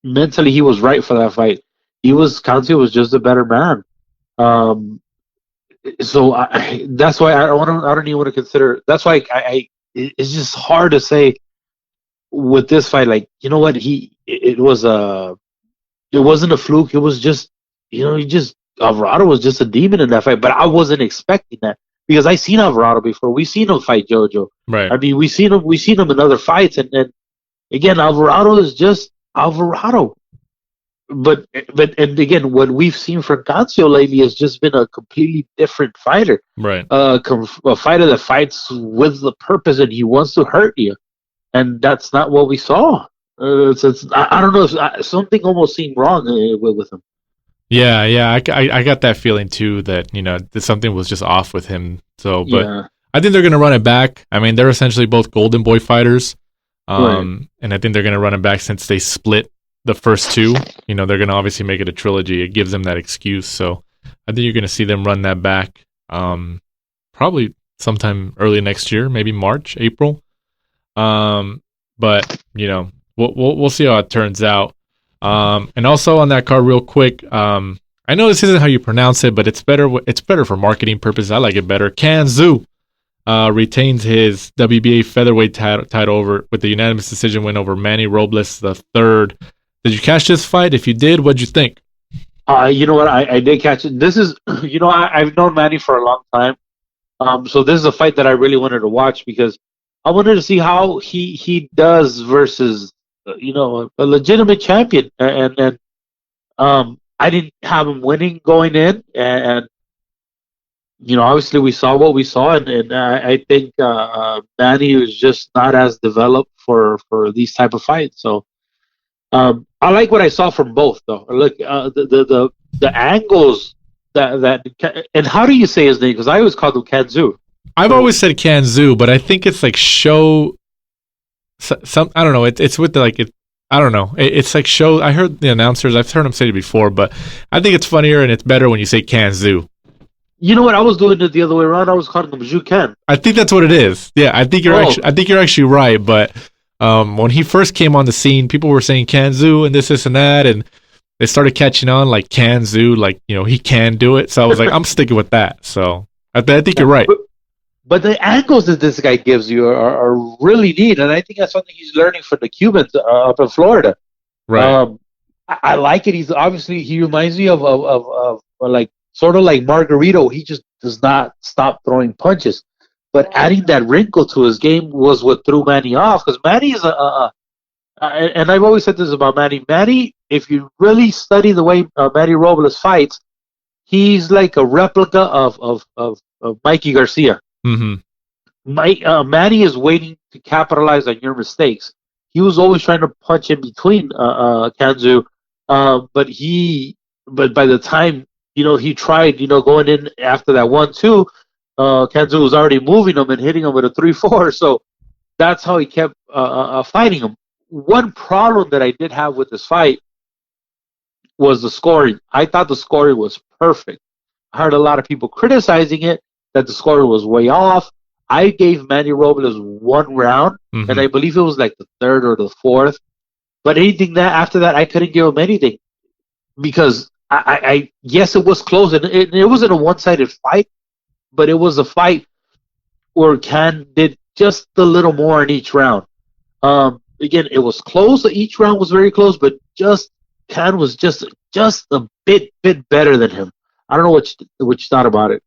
Mentally, he was right for that fight. Cancio was just a better man. So that's why I don't even want to consider. That's why it's just hard to say with this fight. Like, you know what, it wasn't a fluke. It was just, Alvarado was just a demon in that fight. But I wasn't expecting that because I seen Alvarado before. We seen him fight JoJo.
Right.
I mean, we seen him in other fights, and again, Alvarado is just Alvarado. But again, what we've seen from Cancio lately has just been a completely different fighter.
Right.
A fighter that fights with the purpose, and he wants to hurt you, and that's not what we saw. I don't know. Something almost seemed wrong with him.
Yeah. I got that feeling too, that that something was just off with him. So, but
Yeah.
I think they're gonna run it back. I mean, they're essentially both Golden Boy fighters,
Right.
and I think they're gonna run it back since they split the first two. They're gonna obviously make it a trilogy. It gives them that excuse. So, I think you're gonna see them run that back. Probably sometime early next year, maybe March, April. But we'll see how it turns out. And also on that card, real quick, I know this isn't how you pronounce it, but it's better. It's better for marketing purposes. I like it better. Cancio retains his WBA featherweight title with the unanimous decision win over Manny Robles III. Did you catch this fight? If you did, what'd you think?
You know what? I did catch it. This is, I've known Manny for a long time. So this is a fight that I really wanted to watch because I wanted to see how he does versus, a legitimate champion. And I didn't have him winning going in. And obviously we saw what we saw. And I think Manny was just not as developed for these type of fights. So I like what I saw from both, though. Look, the angles that and how do you say his name? Because I always called him Cancio.
I've always said Cancio, but I think it's like show. Some I don't know. It's with the like it. I don't know. It's like show. I heard the announcers. I've heard them say it before, but I think it's funnier and it's better when you say Cancio.
You know what? I was doing it the other way around. I was calling him Juken.
I think that's what it is. Yeah, I think you're actually right, but. When he first came on the scene, people were saying Cancio and this and that, and they started catching on like Cancio, like he can do it. So I was like, I'm sticking with that. So I think you're right.
But the angles that this guy gives you are really neat, and I think that's something he's learning from the Cubans up in Florida.
Right.
I like it. He reminds me of like sort of like Margarito. He just does not stop throwing punches. But adding that wrinkle to his game was what threw Manny off, because Manny is and I've always said this about Manny. Manny, if you really study the way Manny Robles fights, he's like a replica of Mikey Garcia.
Mm-hmm.
Manny is waiting to capitalize on your mistakes. He was always trying to punch in between Cancio, but by the time he tried going in after that 1-2. Cancio was already moving him and hitting him with a 3-4, so that's how he kept fighting him. One problem that I did have with this fight was the scoring. I thought the scoring was perfect. I heard a lot of people criticizing it, that the scoring was way off. I gave Manny Robles one round, and I believe it was like the third or the fourth. But anything after that, I couldn't give him anything because I yes, it was close, and it wasn't a one-sided fight. But it was a fight where Can did just a little more in each round. Again, it was close. Each round was very close, but Can was just a bit better than him. I don't know what you thought about it.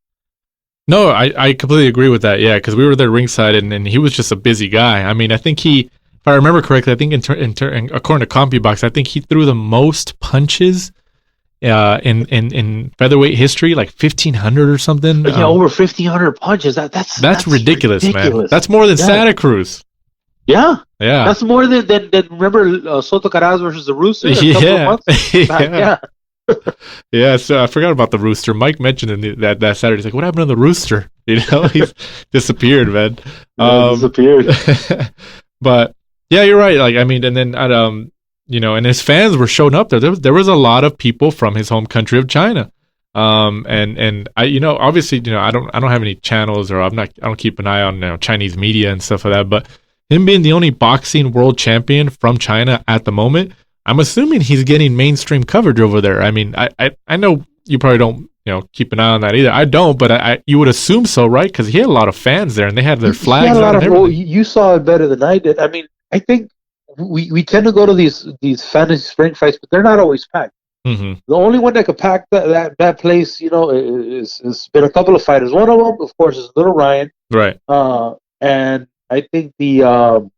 No, I completely agree with that. Yeah, because we were there ringside, and he was just a busy guy. I mean, I think if I remember correctly, I think according to CompuBox, I think he threw the most punches in featherweight history, like 1,500 or something.
Yeah, over 1,500 punches. That's
ridiculous, man. That's more than Santa Cruz.
Yeah.
Yeah.
That's more than remember Soto Caraz versus the Rooster a couple of months back? Yeah.
Yeah, so I forgot about the Rooster. Mike mentioned that Saturday. He's like, what happened to the Rooster? He's disappeared, man.
Disappeared.
But yeah, you're right. Like, I mean, and then and his fans were showing up there. There was a lot of people from his home country of China. And I, obviously, I don't have any channels, or I don't keep an eye on Chinese media and stuff like that. But him being the only boxing world champion from China at the moment, I'm assuming he's getting mainstream coverage over there. I mean, I know you probably don't keep an eye on that either. I don't, but you would assume so, right? Because he had a lot of fans there, and they had their flags out and everything.
You saw it better than I did. I mean, I think we tend to go to these fantasy spring fights, but they're not always packed.
Mm-hmm.
The only one that could pack that place, is been a couple of fighters. One of them, of course, is Little Ryan.
Right.
And I think the El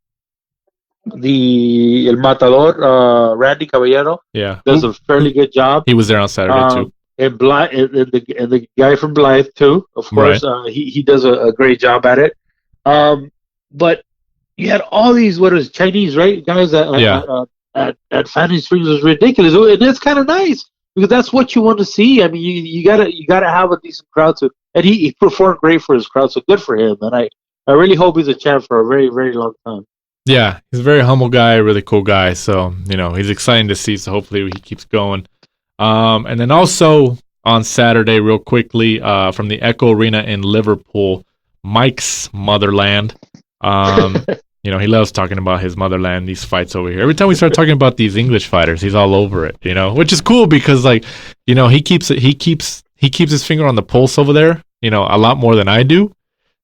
Matador, Randy Caballero, does a fairly good job.
He was there on Saturday too.
And the guy from Blythe too, of course.
Right.
He does a great job at it. But you had all these Chinese, right, guys at Fantasy Springs. Was ridiculous, and it's kind of nice because that's what you want to see. I mean, you gotta have a decent crowd too, and he performed great for his crowd, so good for him. And I really hope he's a champ for a very, very long time.
Yeah, he's a very humble guy, really cool guy. So he's exciting to see. So hopefully he keeps going. And then also on Saturday, real quickly, from the Echo Arena in Liverpool, Mike's motherland. He loves talking about his motherland, these fights over here. Every time we start talking about these English fighters, he's all over it, which is cool because he keeps his finger on the pulse over there, a lot more than I do.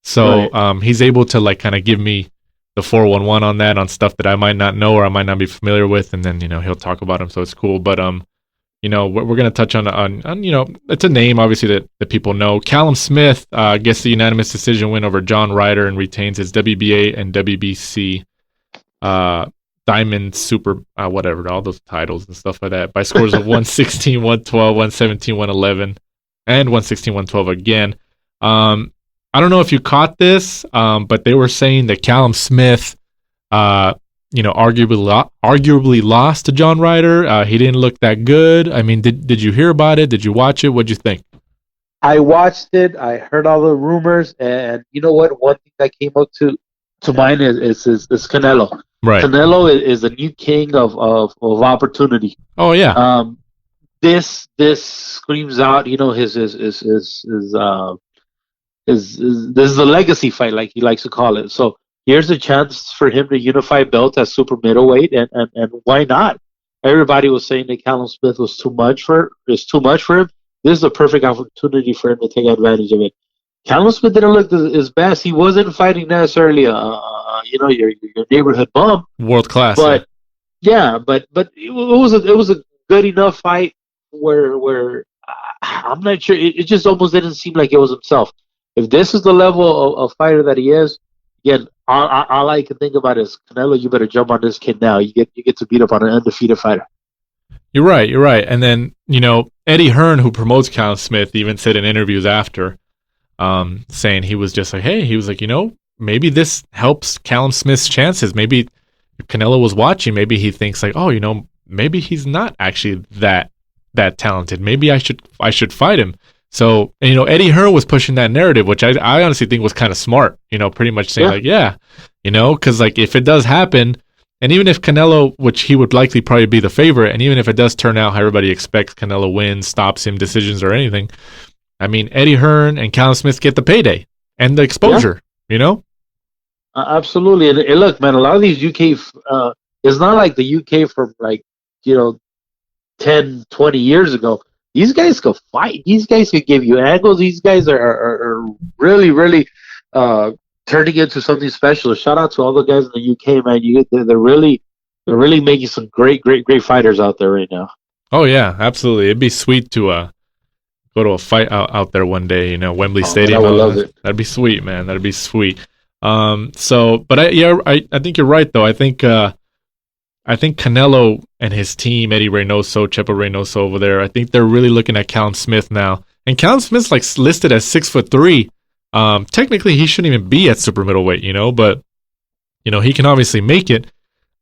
So,
Right.
He's able to kind of give me the 411 on that, on stuff that I might not know or I might not be familiar with. And then, he'll talk about them. So it's cool. But, we're going to touch on, it's a name obviously that people know. Callum Smith gets the unanimous decision win over John Ryder and retains his WBA and WBC Diamond Super, whatever, all those titles and stuff like that by scores of 116, 112, 117, 111, and 116, 112 again. I don't know if you caught this, but they were saying that Callum Smith, arguably lost to John Ryder. He didn't look that good. I mean, did you hear about it? Did you watch it? What'd you think?
I watched it. I heard all the rumors, and you know what? One thing that came up to mind is Canelo.
Right.
Canelo is the new king of opportunity.
Oh yeah.
This screams out. This is a legacy fight, like he likes to call it. So here's a chance for him to unify belt at super middleweight, and why not? Everybody was saying that Callum Smith was too much for him. This is a perfect opportunity for him to take advantage of it. Callum Smith didn't look his best. He wasn't fighting necessarily your neighborhood bum.
World class.
But but it was a good enough fight where I'm not sure. It just almost didn't seem like it was himself. If this is the level of fighter that he is, again, all I can think about is Canelo. You better jump on this kid now. You get to beat up on an undefeated fighter.
You're right. And then Eddie Hearn, who promotes Callum Smith, even said in interviews after, saying he was just like, hey, he was like, maybe this helps Callum Smith's chances. Maybe if Canelo was watching, maybe he thinks like, oh, maybe he's not actually that talented. Maybe I should fight him. So, Eddie Hearn was pushing that narrative, which I honestly think was kind of smart, pretty much saying because like if it does happen, and even if Canelo, which he would likely probably be the favorite, and even if it does turn out how everybody expects, Canelo wins, stops him, decisions or anything, I mean, Eddie Hearn and Callum Smith get the payday and the exposure,
Absolutely. And look, man, a lot of these UK, it's not like the UK from 10, 20 years ago. These guys could fight. These guys could give you angles. These guys are really, really turning into something special. Shout out to all the guys in the UK, man. They're really making some great fighters out there right now.
Oh yeah, absolutely. It'd be sweet to go to a fight out there one day. Wembley Stadium.
I would love it.
That'd be sweet, man. That'd be sweet. I think you're right though. I think Canelo and his team, Eddie Reynoso, Chepo Reynoso over there, I think they're really looking at Callum Smith now. And Callum Smith's listed as 6'3". Technically, he shouldn't even be at super middleweight, but he can obviously make it.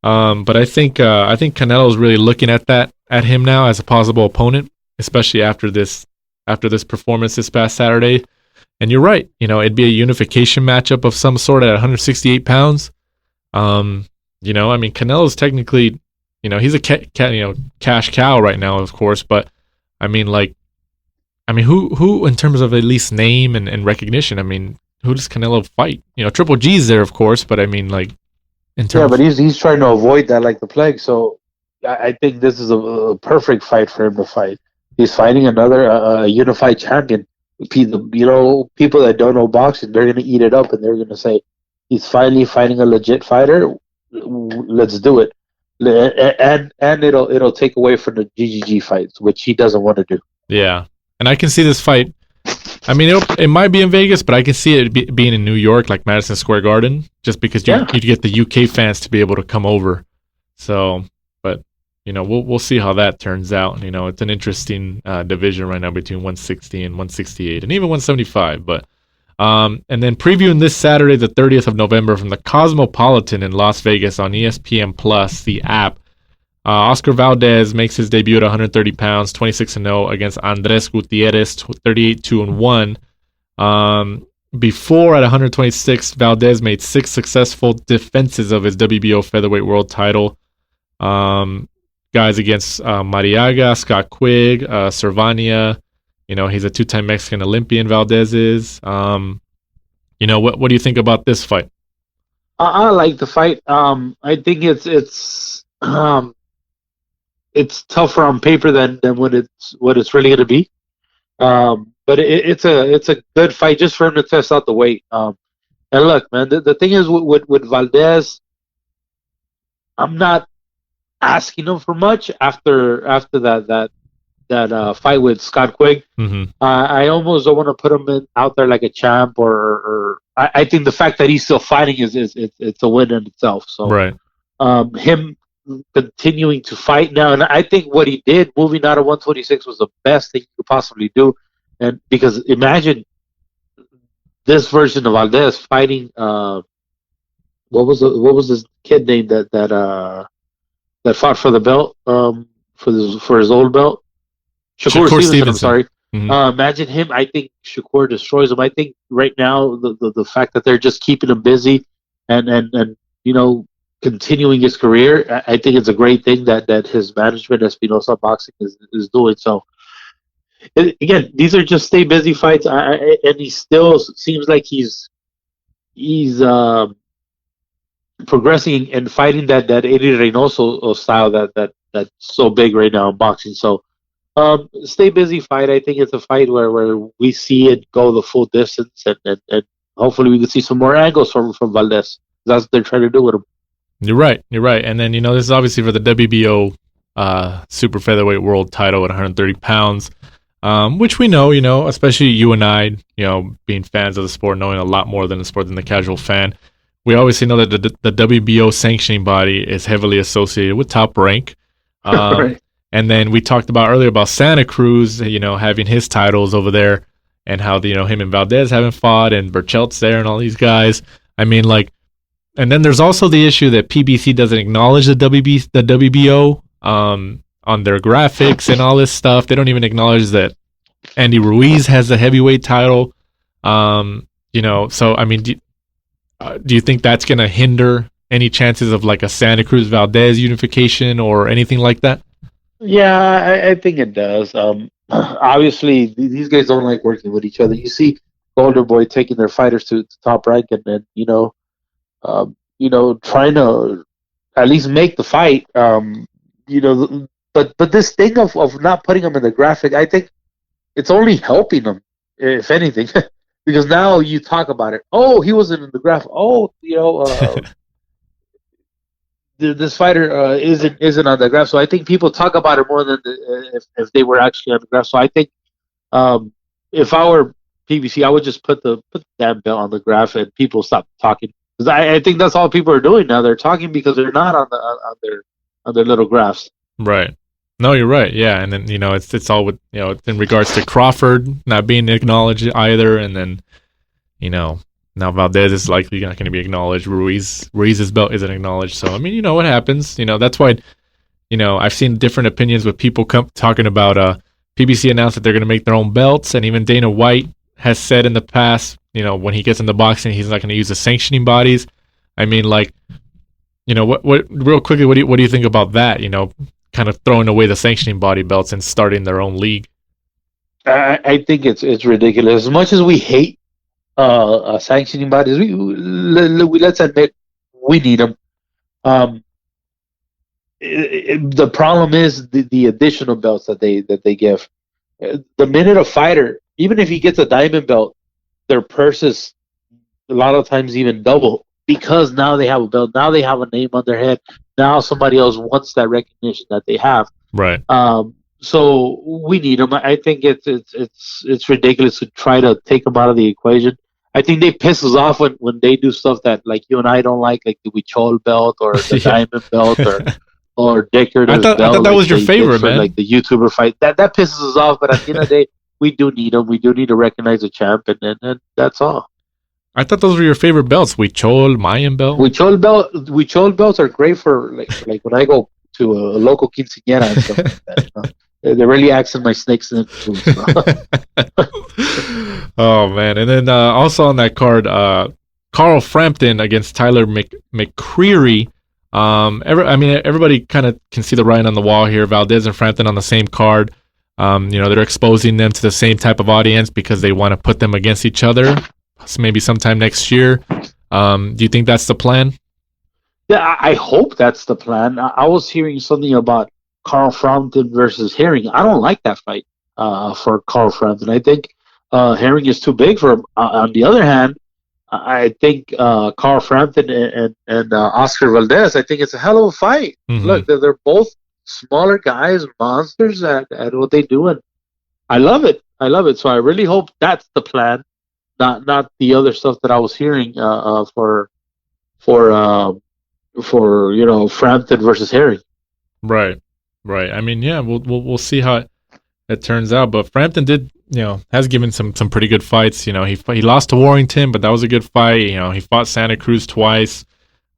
But I think Canelo's really looking at him now as a possible opponent, especially after this performance this past Saturday. And you're right, it'd be a unification matchup of some sort at 168 pounds. Canelo's technically, he's a cash cow right now, of course. But who in terms of at least name and recognition? Who does Canelo fight? Triple G's there, of course. But
but he's trying to avoid that like the plague. So I think this is a perfect fight for him to fight. He's fighting another unified champion. People that don't know boxing, they're gonna eat it up, and they're gonna say he's finally fighting a legit fighter. Let's do it, and it'll take away from the GGG fights, which he doesn't want to do.
Yeah, and I can see this fight. I mean, it might be in Vegas, but I can see it being in New York, like Madison Square Garden, just because you get the UK fans to be able to come over. So, but we'll see how that turns out. It's an interesting division right now between 160 and 168, and even 175. But and then previewing this Saturday, the 30th of November, from the Cosmopolitan in Las Vegas on ESPN Plus, the app. Oscar Valdez makes his debut at 130 pounds, 26-0 against Andres Gutierrez, 38-2-1. Before at 126, Valdez made 6 successful defenses of his WBO featherweight world title. Guys against Mariaga, Scott Quigg, Cervania. He's a 2-time Mexican Olympian, Valdez is. What do you think about this fight?
I like the fight. I think it's tougher on paper than what it's really going to be. But it's a good fight just for him to test out the weight. And look, man, the thing is with Valdez, I'm not asking him for much after that fight with Scott Quigg.
Mm-hmm.
I almost don't want to put him out there like a champ, or I think the fact that he's still fighting is it's a win in itself. So
right.
Him continuing to fight now, and I think what he did moving out of 126 was the best thing you could possibly do. And because imagine this version of Valdez fighting what was his kid name that fought for the belt for his old belt, Shakur Stevenson. I'm sorry.
Mm-hmm.
Imagine him. I think Shakur destroys him. I think right now the fact that they're just keeping him busy and continuing his career, I think it's a great thing that his management, Espinosa Boxing, is doing. So, again, these are just stay busy fights, and he still seems like he's progressing and fighting that Eddie Reynoso style that's so big right now in boxing. So, stay busy fight. I think it's a fight where we see it go the full distance, and hopefully we can see some more angles from Valdez. That's what they're trying to do with him.
You're right. And then, this is obviously for the WBO super featherweight world title at 130 pounds, which we know, especially you and I, being fans of the sport, knowing a lot more than the sport than the casual fan. We obviously know that the WBO sanctioning body is heavily associated with Top Rank.
Right.
And then we talked about earlier about Santa Cruz, having his titles over there, and how, him and Valdez haven't fought, and Burchelt's there and all these guys. I mean, and then there's also the issue that PBC doesn't acknowledge the WBO on their graphics and all this stuff. They don't even acknowledge that Andy Ruiz has the heavyweight title. So I mean, do you think that's going to hinder any chances of like a Santa Cruz Valdez unification or anything like that?
Yeah, I think it does. Obviously, these guys don't like working with each other. You see Golden Boy taking their fighters to Top Rank, and then trying to at least make the fight. But this thing of not putting them in the graphic, I think it's only helping them, if anything, because now you talk about it. Oh, he wasn't in the graphic. Oh, this fighter isn't on the graph. So I think people talk about it more than if they were actually on the graph. So I think if I were PBC, I would just put the damn belt on the graph and people stop talking. Because I think that's all people are doing now. They're talking because they're not on their little graphs.
Right. No, you're right. Yeah, and then it's all with in regards to Crawford not being acknowledged either, and then now Valdez is likely not going to be acknowledged. Ruiz's belt isn't acknowledged. So I mean, what happens? That's why I've seen different opinions with people talking about PBC announced that they're going to make their own belts, and even Dana White has said in the past, when he gets into boxing, he's not going to use the sanctioning bodies. I mean, what real quickly, what do you think about that? Kind of throwing away the sanctioning body belts and starting their own league.
I think it's ridiculous. As much as we hate sanctioning bodies, let's admit we need them. The problem is the additional belts that they give. the minute a fighter, even if he gets a diamond belt, their purses a lot of times even double because now they have a belt, now they have a name on their head, now somebody else wants that recognition that they have.
Right.
So we need them. I think it's ridiculous to try to take them out of the equation. I think they piss us off when they do stuff that like you and I don't like the Huichol belt or the diamond belt or decorative belt.
I thought that was your favorite, man.
Like the YouTuber fight. That pisses us off. But at the end of the day, we do need them. We do need to recognize a champ, and that's all.
I thought those were your favorite belts. Huichol, Mayan belt.
Huichol belts are great for like when I go to a local quinceañera and stuff like that. You know? They're really axing my snakes in too. So.
Oh man! And then also on that card, Carl Frampton against Tyler McCreary. Everybody kind of can see the writing on the wall here. Valdez and Frampton on the same card. They're exposing them to the same type of audience because they want to put them against each other. So maybe sometime next year. Do you think that's the plan?
Yeah, I hope that's the plan. I was hearing something about Carl Frampton versus Herring. I don't like that fight for Carl Frampton. I think Herring is too big for him. On the other hand, I think Carl Frampton and Oscar Valdez, I think it's a hell of a fight. Mm-hmm. Look, they're both smaller guys, monsters at what they do, and I love it. So I really hope that's the plan, not the other stuff that I was hearing for Frampton versus Herring.
Right. I mean, yeah, we'll see how it turns out. But Frampton has given some pretty good fights. He lost to Warrington, but that was a good fight. He fought Santa Cruz twice.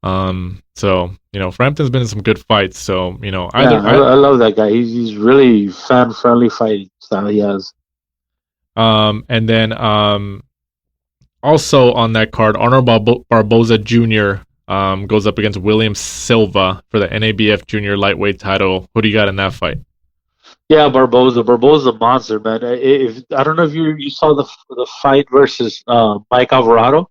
So Frampton's been in some good fights. So I
love that guy. He's really fan friendly fighting style he has.
And then also on that card, Arnold Barboza Jr. Goes up against William Silva for the NABF Junior Lightweight title. Who do you got in that fight?
Yeah, Barboza's a monster, man. I don't know if you saw the fight versus Mike Alvarado.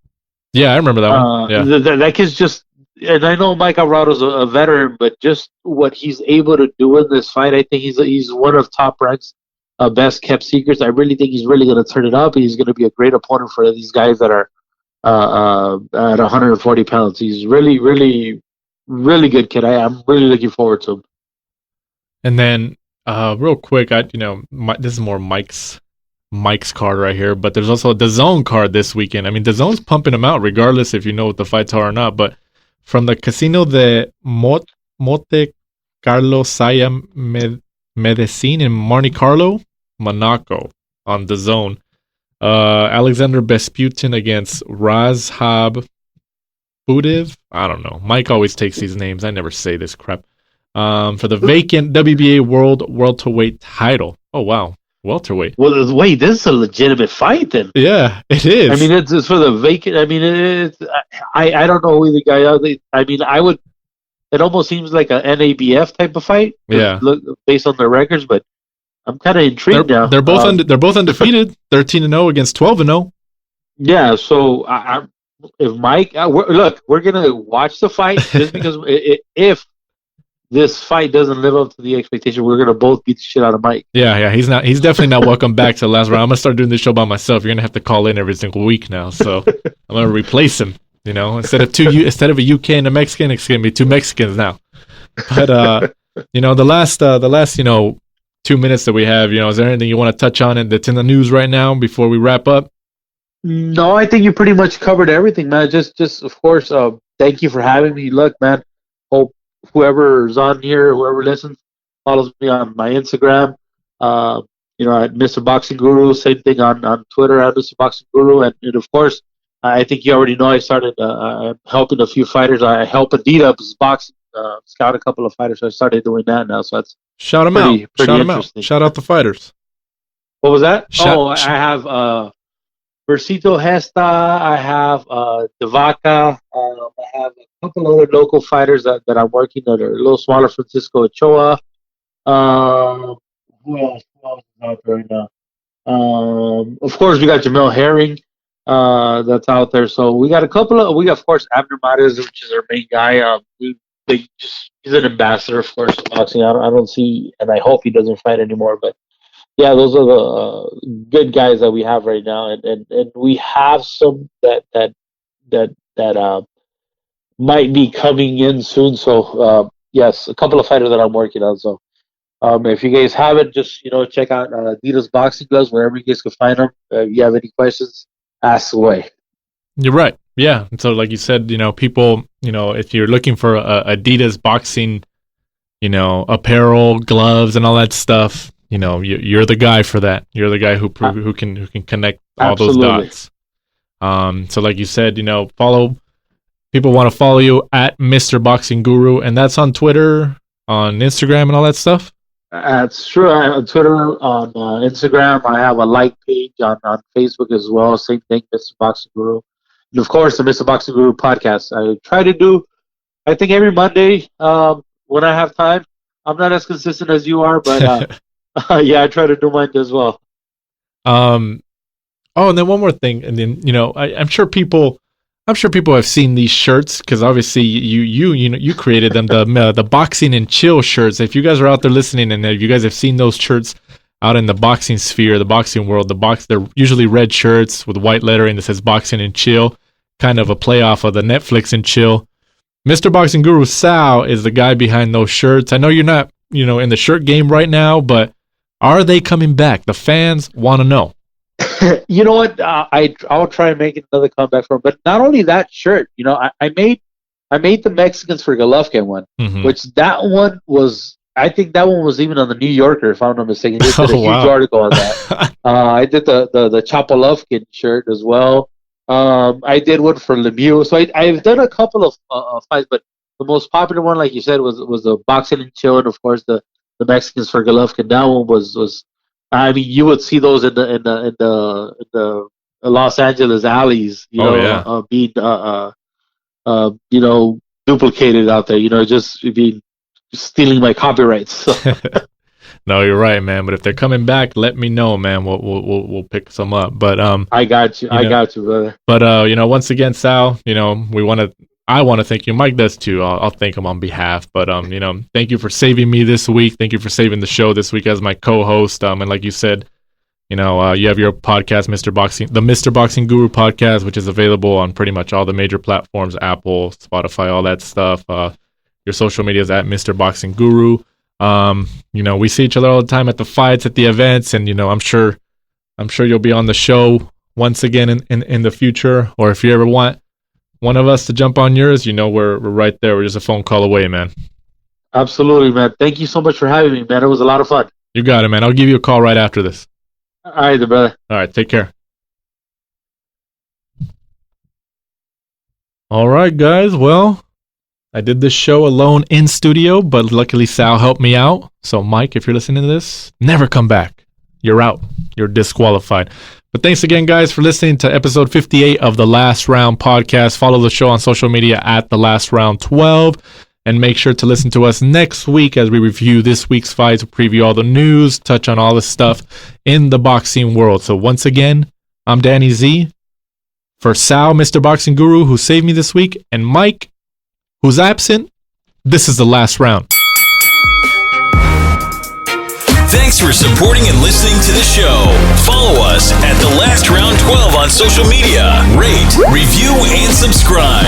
Yeah, I remember that one. Yeah,
that kid's just, and I know Mike Alvarado's a veteran, but just what he's able to do in this fight, I think he's one of Top Rank's best kept secrets. I really think he's really going to turn it up. He's going to be a great opponent for these guys that are at 140 pounds. He's really, really, really good kid. I'm really looking forward to him.
And then, real quick, this is more Mike's card right here, but there's also a DAZN card this weekend. I mean, DAZN's pumping them out regardless if you know what the fights are or not. But from the Casino de Monte Carlo Saya Medicine in Monte Carlo, Monaco on DAZN. Alexander Besputin against Razhab Budiv. I don't know. Mike always takes these names. I never say this crap. For the vacant WBA World Welterweight title. Oh, wow. Welterweight.
Well, wait, this is a legitimate fight then.
Yeah, it is.
I mean, it's for the vacant. I mean, I don't know who the guy is. I mean, it almost seems like a NABF type of fight.
Yeah.
Based on their records, but I'm kind of intrigued now.
They're both undefeated. 13-0 against 12-0.
Yeah, so if Mike, we're gonna watch the fight just because if this fight doesn't live up to the expectation, we're gonna both beat the shit out of Mike.
Yeah, he's definitely not welcome back to the last round. I'm gonna start doing this show by myself. You're gonna have to call in every single week now. So I'm gonna replace him. Instead of a UK and a Mexican, it's gonna be two Mexicans now. But the last 2 minutes that we have, is there anything you want to touch on that's in the news right now before we wrap up?
No, I think you pretty much covered everything, man. Just of course, thank you for having me. Look, man, hope whoever's on here, whoever listens, follows me on my Instagram. At Mr. Boxing Guru, same thing on Twitter at Mr. Boxing Guru, and of course, I think you already know I started helping a few fighters. I help Adidas Boxing scout a couple of fighters. So I started doing that now, so that's
shout them out. Shout out the fighters.
What was that? I have Versito Hesta. I have Devaca. I have a couple other local fighters that I'm working that are a little smaller. Francisco Ochoa. Who else is out there right now? Of course, we got Jamel Herring. That's out there. So we got a couple of. We got, of course, Abner Mares, which is our main guy. He's an ambassador, of course, of boxing. I don't see, and I hope he doesn't fight anymore. But yeah, those are the good guys that we have right now, and we have some that might be coming in soon. So yes, a couple of fighters that I'm working on. So if you guys haven't, just check out Adidas Boxing Gloves wherever you guys can find them. If you have any questions, ask away.
You're right. Yeah. And so, like you said, people, if you're looking for Adidas boxing, apparel, gloves, and all that stuff, you're the guy for that. You're the guy who can connect all
Absolutely.
those dots. So like you said, people want to follow you at Mr. Boxing Guru, and that's on Twitter, on Instagram, and all that stuff.
That's true. On Twitter, on Instagram, I have a like page on Facebook as well. Same thing, Mr. Boxing Guru. And of course, the Mr. Boxing Guru podcast. I try to do, I think, every Monday when I have time. I'm not as consistent as you are, but yeah, I try to do mine as well.
And then one more thing, and then I'm sure people have seen these shirts because obviously you created them, the boxing and chill shirts. If you guys are out there listening, and if you guys have seen those shirts out in the boxing sphere, the boxing world, they're usually red shirts with white lettering that says boxing and chill, kind of a play off of the Netflix and chill. Mr. Boxing Guru Sal is the guy behind those shirts. I know you're not in the shirt game right now, but are they coming back? The fans want to know.
You know what? I'll try and make another comeback for him. But not only that shirt, I made the Mexicans for Golovkin one, which that one was. I think that one was even on the New Yorker, if I'm not mistaken. They did a huge article on that. I did the Chapolovkin shirt as well. I did one for Lemieux. So I've done a couple of fights, but the most popular one, like you said, was the boxing and chill, and of course the Mexicans for Golovkin. That one was. I mean, you would see those in the Los Angeles alleys, being duplicated out there. Just being stealing my copyrights. So.
No, you're right, man. But if they're coming back, let me know, man. We'll pick some up. But
I got you. I got you, brother.
But once again, Sal, I want to thank you. Mike does too. I'll thank him on behalf. But thank you for saving me this week. Thank you for saving the show this week as my co-host. And like you said, you have your podcast, the Mr. Boxing Guru podcast, which is available on pretty much all the major platforms, Apple, Spotify, all that stuff. Your social media is at Mr. Boxing Guru. We see each other all the time at the fights, at the events, and I'm sure you'll be on the show once again in the future. Or if you ever want one of us to jump on yours, we're right there. We're just a phone call away, man.
Absolutely, man. Thank you so much for having me, man. It was a lot of fun.
You got it, man. I'll give you a call right after this.
All right, brother.
All right, take care. All right, guys. Well, I did this show alone in studio, but luckily Sal helped me out. So, Mike, if you're listening to this, never come back. You're out. You're disqualified. But thanks again, guys, for listening to episode 58 of the Last Round podcast. Follow the show on social media at the Last Round 12. And make sure to listen to us next week as we review this week's fights, preview all the news, touch on all the stuff in the boxing world. So once again, I'm Danny Z. For Sal, Mr. Boxing Guru, who saved me this week, and Mike, who's absent, this is the Last Round.
Thanks for supporting and listening to the show. Follow us at The Last Round 12 on social media. Rate, review, and subscribe.